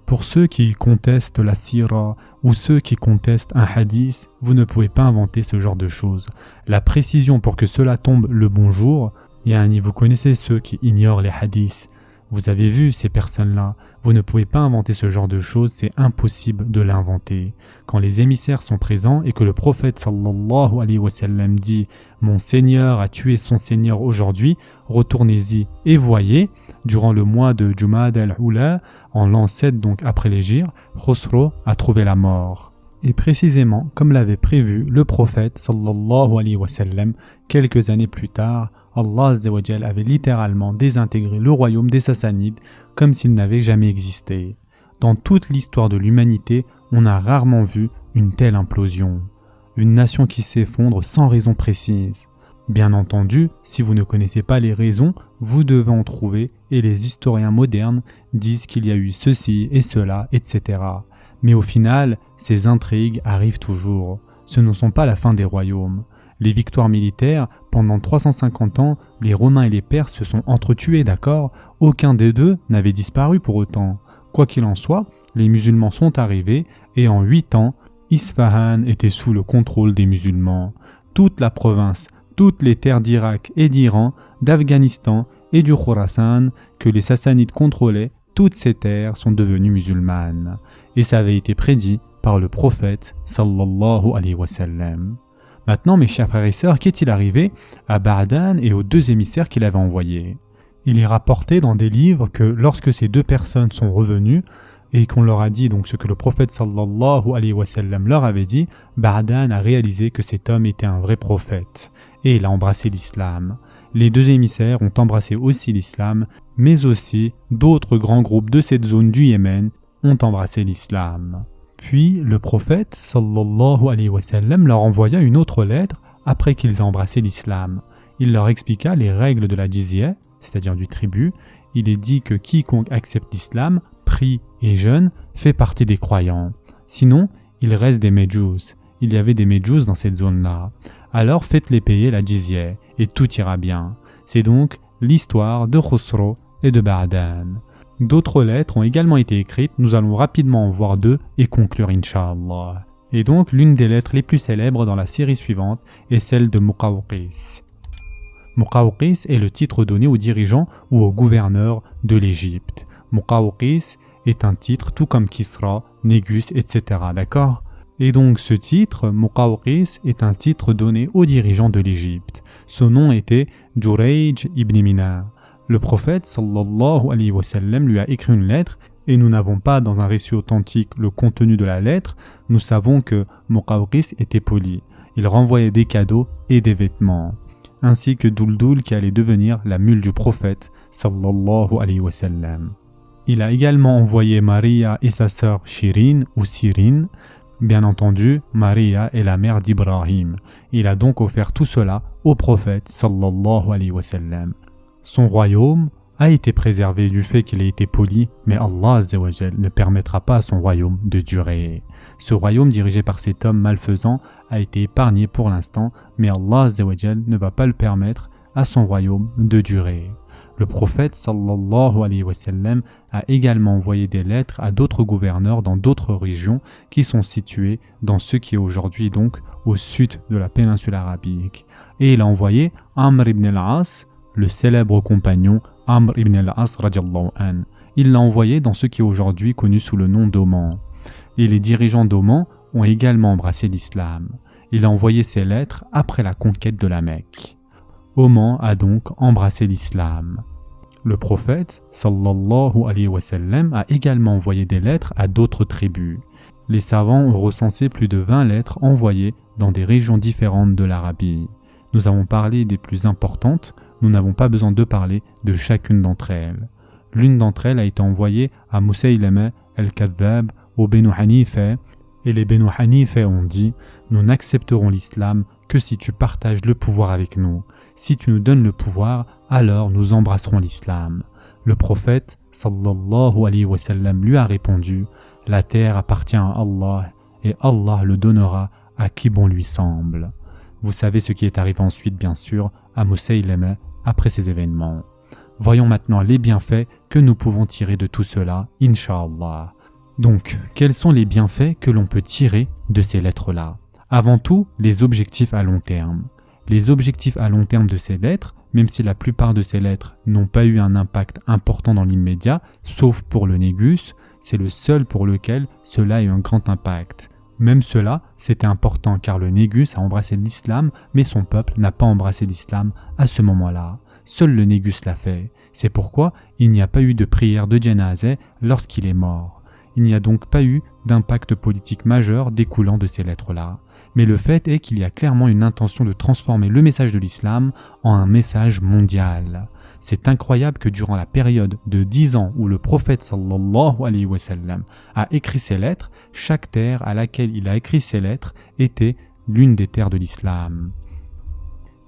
Pour ceux qui contestent la Sira ou ceux qui contestent un hadith, vous ne pouvez pas inventer ce genre de choses. La précision pour que cela tombe le bon jour, yani vous connaissez ceux qui ignorent les hadiths. Vous avez vu ces personnes-là, vous ne pouvez pas inventer ce genre de choses, c'est impossible de l'inventer. Quand les émissaires sont présents et que le prophète sallallahu alayhi wa sallam dit « Mon Seigneur a tué son Seigneur aujourd'hui, retournez-y et voyez », durant le mois de Jumad al-Ula, en l'an 7 donc après l'Hégire, Khosro a trouvé la mort. Et précisément, comme l'avait prévu le prophète sallallahu alayhi wa sallam, quelques années plus tard, Allah Azza wa Jal avait littéralement désintégré le royaume des Sassanides comme s'il n'avait jamais existé. Dans toute l'histoire de l'humanité, on a rarement vu une telle implosion. Une nation qui s'effondre sans raison précise. Bien entendu, si vous ne connaissez pas les raisons, vous devez en trouver et les historiens modernes disent qu'il y a eu ceci et cela, etc. Mais au final, ces intrigues arrivent toujours. Ce ne sont pas la fin des royaumes. Les victoires militaires, pendant 350 ans, les Romains et les Perses se sont entretués, d'accord ? Aucun des deux n'avait disparu pour autant. Quoi qu'il en soit, les musulmans sont arrivés et en 8 ans, Isfahan était sous le contrôle des musulmans. Toute la province, toutes les terres d'Irak et d'Iran, d'Afghanistan et du Khorasan que les Sassanides contrôlaient, toutes ces terres sont devenues musulmanes. Et ça avait été prédit par le prophète sallallahu alayhi wa sallam. Maintenant, mes chers frères et sœurs, qu'est-il arrivé à Ba'dan et aux 2 émissaires qu'il avait envoyés ? Il est rapporté dans des livres que lorsque ces 2 personnes sont revenues et qu'on leur a dit donc ce que le prophète sallallahu alayhi wa sallam leur avait dit, Ba'dan a réalisé que cet homme était un vrai prophète et il a embrassé l'islam. Les 2 émissaires ont embrassé aussi l'islam, mais aussi d'autres grands groupes de cette zone du Yémen ont embrassé l'islam. Puis le prophète sallallahu alayhi wa sallam leur envoya une autre lettre après qu'ils aient embrassé l'islam. Il leur expliqua les règles de la jizya, c'est-à-dire du tribut. Il est dit que quiconque accepte l'islam, prie et jeûne, fait partie des croyants. Sinon, il reste des médjous. Il y avait des médjous dans cette zone-là. Alors faites-les payer la jizya et tout ira bien. C'est donc l'histoire de Khosro et de Ba'dan. D'autres lettres ont également été écrites, nous allons rapidement en voir 2 et conclure Inch'Allah. Et donc l'une des lettres les plus célèbres dans la série suivante est celle de Muqawqis. Muqawqis est le titre donné aux dirigeants ou aux gouverneurs de l'Égypte. Muqawqis est un titre tout comme Kisra, Négus, etc. D'accord ? Et donc ce titre, Muqawqis, est un titre donné aux dirigeants de l'Égypte. Son nom était Jurayj ibn Mina. Le prophète sallallahu alayhi wa sallam lui a écrit une lettre et nous n'avons pas dans un récit authentique le contenu de la lettre. Nous savons que Muqawqis était poli. Il renvoyait des cadeaux et des vêtements, ainsi que Duldul qui allait devenir la mule du prophète sallallahu alayhi wa sallam. Il a également envoyé Maria et sa sœur Shirin ou Sirin. Bien entendu, Maria est la mère d'Ibrahim. Il a donc offert tout cela au prophète sallallahu alayhi wa sallam. Son royaume a été préservé du fait qu'il ait été poli, mais Allah Azza wa Jal ne permettra pas à son royaume de durer. Ce royaume dirigé par cet homme malfaisant a été épargné pour l'instant, mais Allah Azza wa Jal ne va pas le permettre à son royaume de durer. Le prophète sallallahu alayhi wa sallam a également envoyé des lettres à d'autres gouverneurs dans d'autres régions qui sont situées dans ce qui est aujourd'hui donc au sud de la péninsule arabique. Et il a envoyé Amr ibn al-As, le célèbre compagnon Amr ibn al-As radiallahu an. Il l'a envoyé dans ce qui est aujourd'hui connu sous le nom d'Oman. Et les dirigeants d'Oman ont également embrassé l'islam. Il a envoyé ces lettres après la conquête de la Mecque. Oman a donc embrassé l'islam. Le prophète sallallahu alayhi wa sallam a également envoyé des lettres à d'autres tribus. Les savants ont recensé plus de 20 lettres envoyées dans des régions différentes de l'Arabie. Nous avons parlé des plus importantes, nous n'avons pas besoin de parler de chacune d'entre elles. L'une d'entre elles a été envoyée à Musaylama al-Kadhab, au Benu Hanifa, et les Benu Hanifa ont dit « Nous n'accepterons l'islam que si tu partages le pouvoir avec nous. Si tu nous donnes le pouvoir, alors nous embrasserons l'islam. » Le prophète sallallahu alayhi wa sallam lui a répondu « La terre appartient à Allah et Allah le donnera à qui bon lui semble. » Vous savez ce qui est arrivé ensuite bien sûr à Musaylama après ces événements. Voyons maintenant les bienfaits que nous pouvons tirer de tout cela, Inch'Allah. Donc, quels sont les bienfaits que l'on peut tirer de ces lettres-là ? Avant tout, les objectifs à long terme. Les objectifs à long terme de ces lettres, même si la plupart de ces lettres n'ont pas eu un impact important dans l'immédiat, sauf pour le négus, c'est le seul pour lequel cela a eu un grand impact. Même cela, c'était important car le négus a embrassé l'islam, mais son peuple n'a pas embrassé l'islam à ce moment-là. Seul le négus l'a fait. C'est pourquoi il n'y a pas eu de prière de Janazeh lorsqu'il est mort. Il n'y a donc pas eu d'impact politique majeur découlant de ces lettres-là. Mais le fait est qu'il y a clairement une intention de transformer le message de l'islam en un message mondial. C'est incroyable que durant la période de 10 ans où le prophète sallallahu alayhi wa sallam a écrit ses lettres, chaque terre à laquelle il a écrit ses lettres était l'une des terres de l'islam.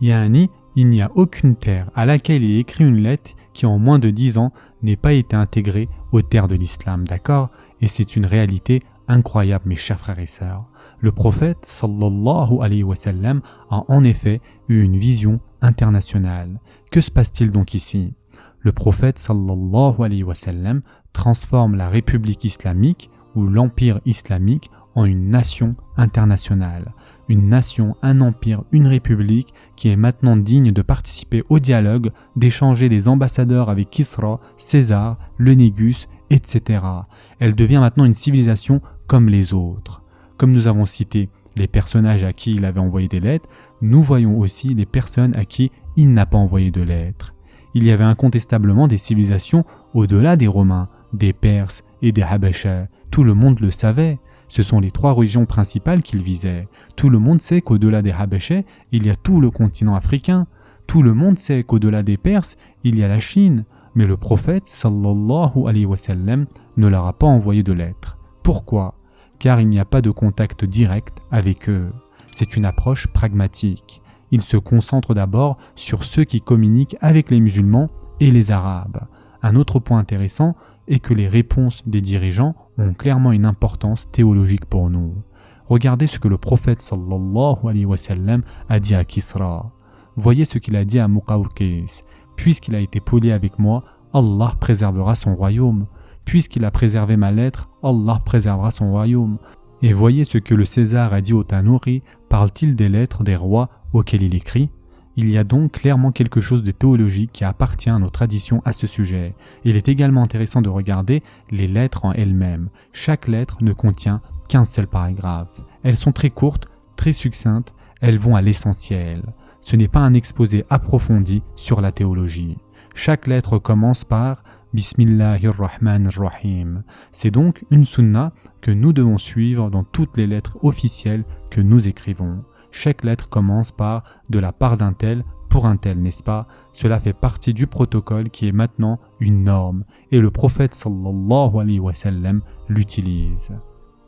Yani, il n'y a aucune terre à laquelle il a écrit une lettre qui en moins de 10 ans n'ait pas été intégrée aux terres de l'islam, d'accord? Et c'est une réalité incroyable, mes chers frères et sœurs. Le prophète sallallahu alayhi wa sallam a en effet eu une vision internationale. Que se passe-t-il donc ici? Le prophète sallallahu alayhi wa sallam transforme la République islamique ou l'Empire islamique en une nation internationale. Une nation, un empire, une république qui est maintenant digne de participer au dialogue, d'échanger des ambassadeurs avec Kisra, César, le Négus, etc. Elle devient maintenant une civilisation comme les autres. Comme nous avons cité les personnages à qui il avait envoyé des lettres, nous voyons aussi les personnes à qui il n'a pas envoyé de lettres. Il y avait incontestablement des civilisations au-delà des Romains, des Perses et des Habachas. Tout le monde le savait. Ce sont les 3 régions principales qu'il visait. Tout le monde sait qu'au-delà des Habachas, il y a tout le continent africain. Tout le monde sait qu'au-delà des Perses, il y a la Chine. Mais le prophète sallallahu alayhi wa sallam ne leur a pas envoyé de lettres. Pourquoi? Car il n'y a pas de contact direct avec eux. C'est une approche pragmatique. Il se concentre d'abord sur ceux qui communiquent avec les musulmans et les arabes. Un autre point intéressant est que les réponses des dirigeants ont clairement une importance théologique pour nous. Regardez ce que le prophète sallallahu alayhi wa sallam a dit à Kisra. Voyez ce qu'il a dit à Muqawqis. Puisqu'il a été poli avec moi, Allah préservera son royaume. Puisqu'il a préservé ma lettre, Allah préservera son royaume. Et voyez ce que le César a dit au Tanouri, parle-t-il des lettres des rois auxquels il écrit? Il y a donc clairement quelque chose de théologique qui appartient à nos traditions à ce sujet. Il est également intéressant de regarder les lettres en elles-mêmes. Chaque lettre ne contient qu'un seul paragraphe. Elles sont très courtes, très succinctes, elles vont à l'essentiel. Ce n'est pas un exposé approfondi sur la théologie. Chaque lettre commence par Bismillahirrahmanirrahim. C'est donc une sunna que nous devons suivre dans toutes les lettres officielles que nous écrivons. Chaque lettre commence par de la part d'un tel pour un tel, n'est-ce pas? Cela fait partie du protocole qui est maintenant une norme et le prophète sallallahu alayhi wa sallam l'utilise.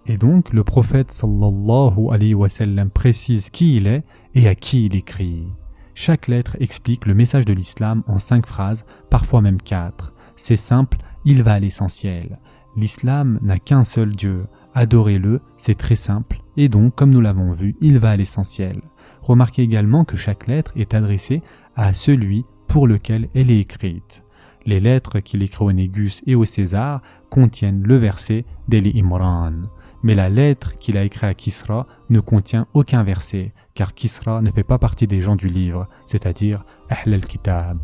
Et donc le prophète sallallahu alayhi wa sallam précise qui il est et à qui il écrit. Chaque lettre explique le message de l'islam en 5 phrases, parfois même 4. C'est simple, il va à l'essentiel. L'islam n'a qu'un seul Dieu, adorez-le, c'est très simple, et donc, comme nous l'avons vu, il va à l'essentiel. Remarquez également que chaque lettre est adressée à celui pour lequel elle est écrite. Les lettres qu'il écrit au Négus et au César contiennent le verset d'Eli Imran. Mais la lettre qu'il a écrite à Kisra ne contient aucun verset, car Kisra ne fait pas partie des gens du livre, c'est-à-dire Ahl al-Kitab.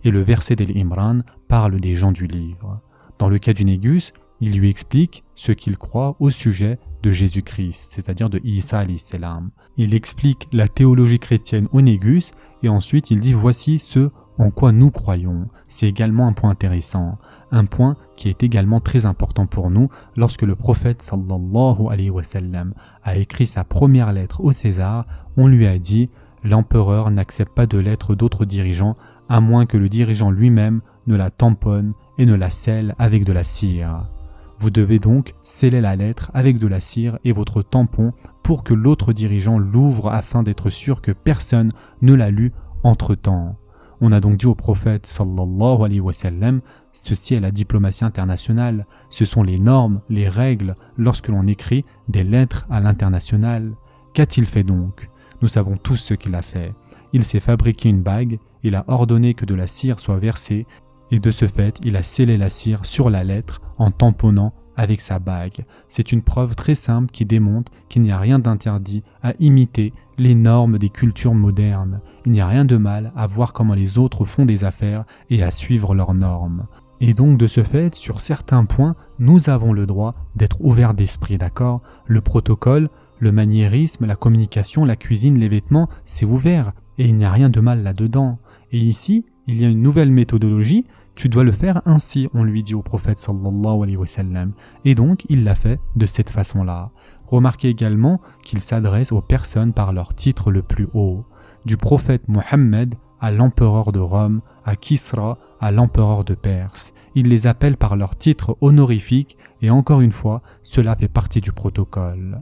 Et le verset d'Eli Imran parle des gens du livre. Dans le cas du Négus, il lui explique ce qu'il croit au sujet de Jésus-Christ, c'est-à-dire de Isa alayhi salam. Il explique la théologie chrétienne au Négus et ensuite il dit voici ce en quoi nous croyons. C'est également un point intéressant, un point qui est également très important pour nous lorsque le prophète sallallahu alayhi wa sallam a écrit sa première lettre au César, on lui a dit l'empereur n'accepte pas de lettres d'autres dirigeants à moins que le dirigeant lui-même ne la tamponne et ne la scelle avec de la cire. Vous devez donc sceller la lettre avec de la cire et votre tampon pour que l'autre dirigeant l'ouvre afin d'être sûr que personne ne l'a lu entre-temps. On a donc dit au prophète sallallahu alayhi wa sallam, ceci est la diplomatie internationale, ce sont les normes, les règles lorsque l'on écrit des lettres à l'international. Qu'a-t-il fait donc? Nous savons tous ce qu'il a fait. Il s'est fabriqué une bague, il a ordonné que de la cire soit versée et de ce fait, il a scellé la cire sur la lettre en tamponnant avec sa bague. C'est une preuve très simple qui démontre qu'il n'y a rien d'interdit à imiter les normes des cultures modernes. Il n'y a rien de mal à voir comment les autres font des affaires et à suivre leurs normes. Et donc de ce fait, sur certains points, nous avons le droit d'être ouverts d'esprit, d'accord? Le protocole, le maniérisme, la communication, la cuisine, les vêtements, c'est ouvert et il n'y a rien de mal là-dedans. Et ici, il y a une nouvelle méthodologie, tu dois le faire ainsi, on lui dit au prophète sallallahu alayhi wa sallam. Et donc, il l'a fait de cette façon-là. Remarquez également qu'il s'adresse aux personnes par leur titre le plus haut. Du prophète Mohammed à l'empereur de Rome, à Kisra, à l'empereur de Perse. Il les appelle par leur titre honorifique et encore une fois, cela fait partie du protocole.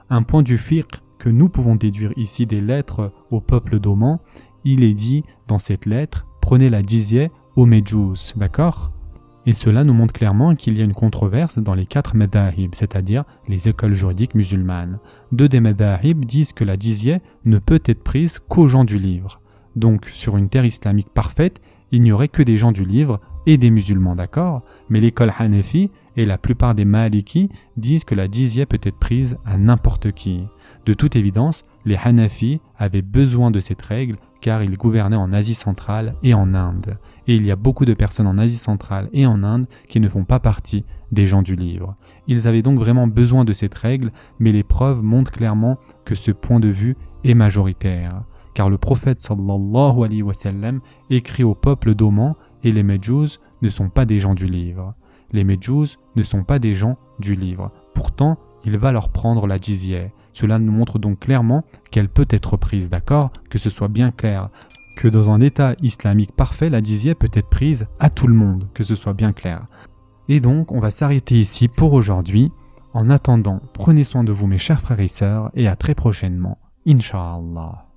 Un point du fiqh que nous pouvons déduire ici des lettres au peuple d'Oman, il est dit dans cette lettre, prenez la jizya aux Medjous, d'accord? Et cela nous montre clairement qu'il y a une controverse dans les 4 madahib, c'est-à-dire les écoles juridiques musulmanes. 2 des madahib disent que la jizya ne peut être prise qu'aux gens du livre. Donc, sur une terre islamique parfaite, il n'y aurait que des gens du livre et des musulmans, d'accord? Mais l'école Hanafi et la plupart des Maliki disent que la jizya peut être prise à n'importe qui. De toute évidence, les Hanafi avaient besoin de cette règle car ils gouvernaient en Asie centrale et en Inde. Et il y a beaucoup de personnes en Asie centrale et en Inde qui ne font pas partie des gens du livre. Ils avaient donc vraiment besoin de cette règle, mais les preuves montrent clairement que ce point de vue est majoritaire. Car le prophète sallallahu alayhi wa sallam écrit au peuple d'Oman et les Medjous ne sont pas des gens du livre. Les Medjous ne sont pas des gens du livre. Pourtant, il va leur prendre la jizya. Cela nous montre donc clairement qu'elle peut être prise, d'accord? Que ce soit bien clair. Que dans un état islamique parfait, la jizya peut être prise à tout le monde, que ce soit bien clair. Et donc, on va s'arrêter ici pour aujourd'hui. En attendant, prenez soin de vous mes chers frères et sœurs et à très prochainement, Inch'Allah.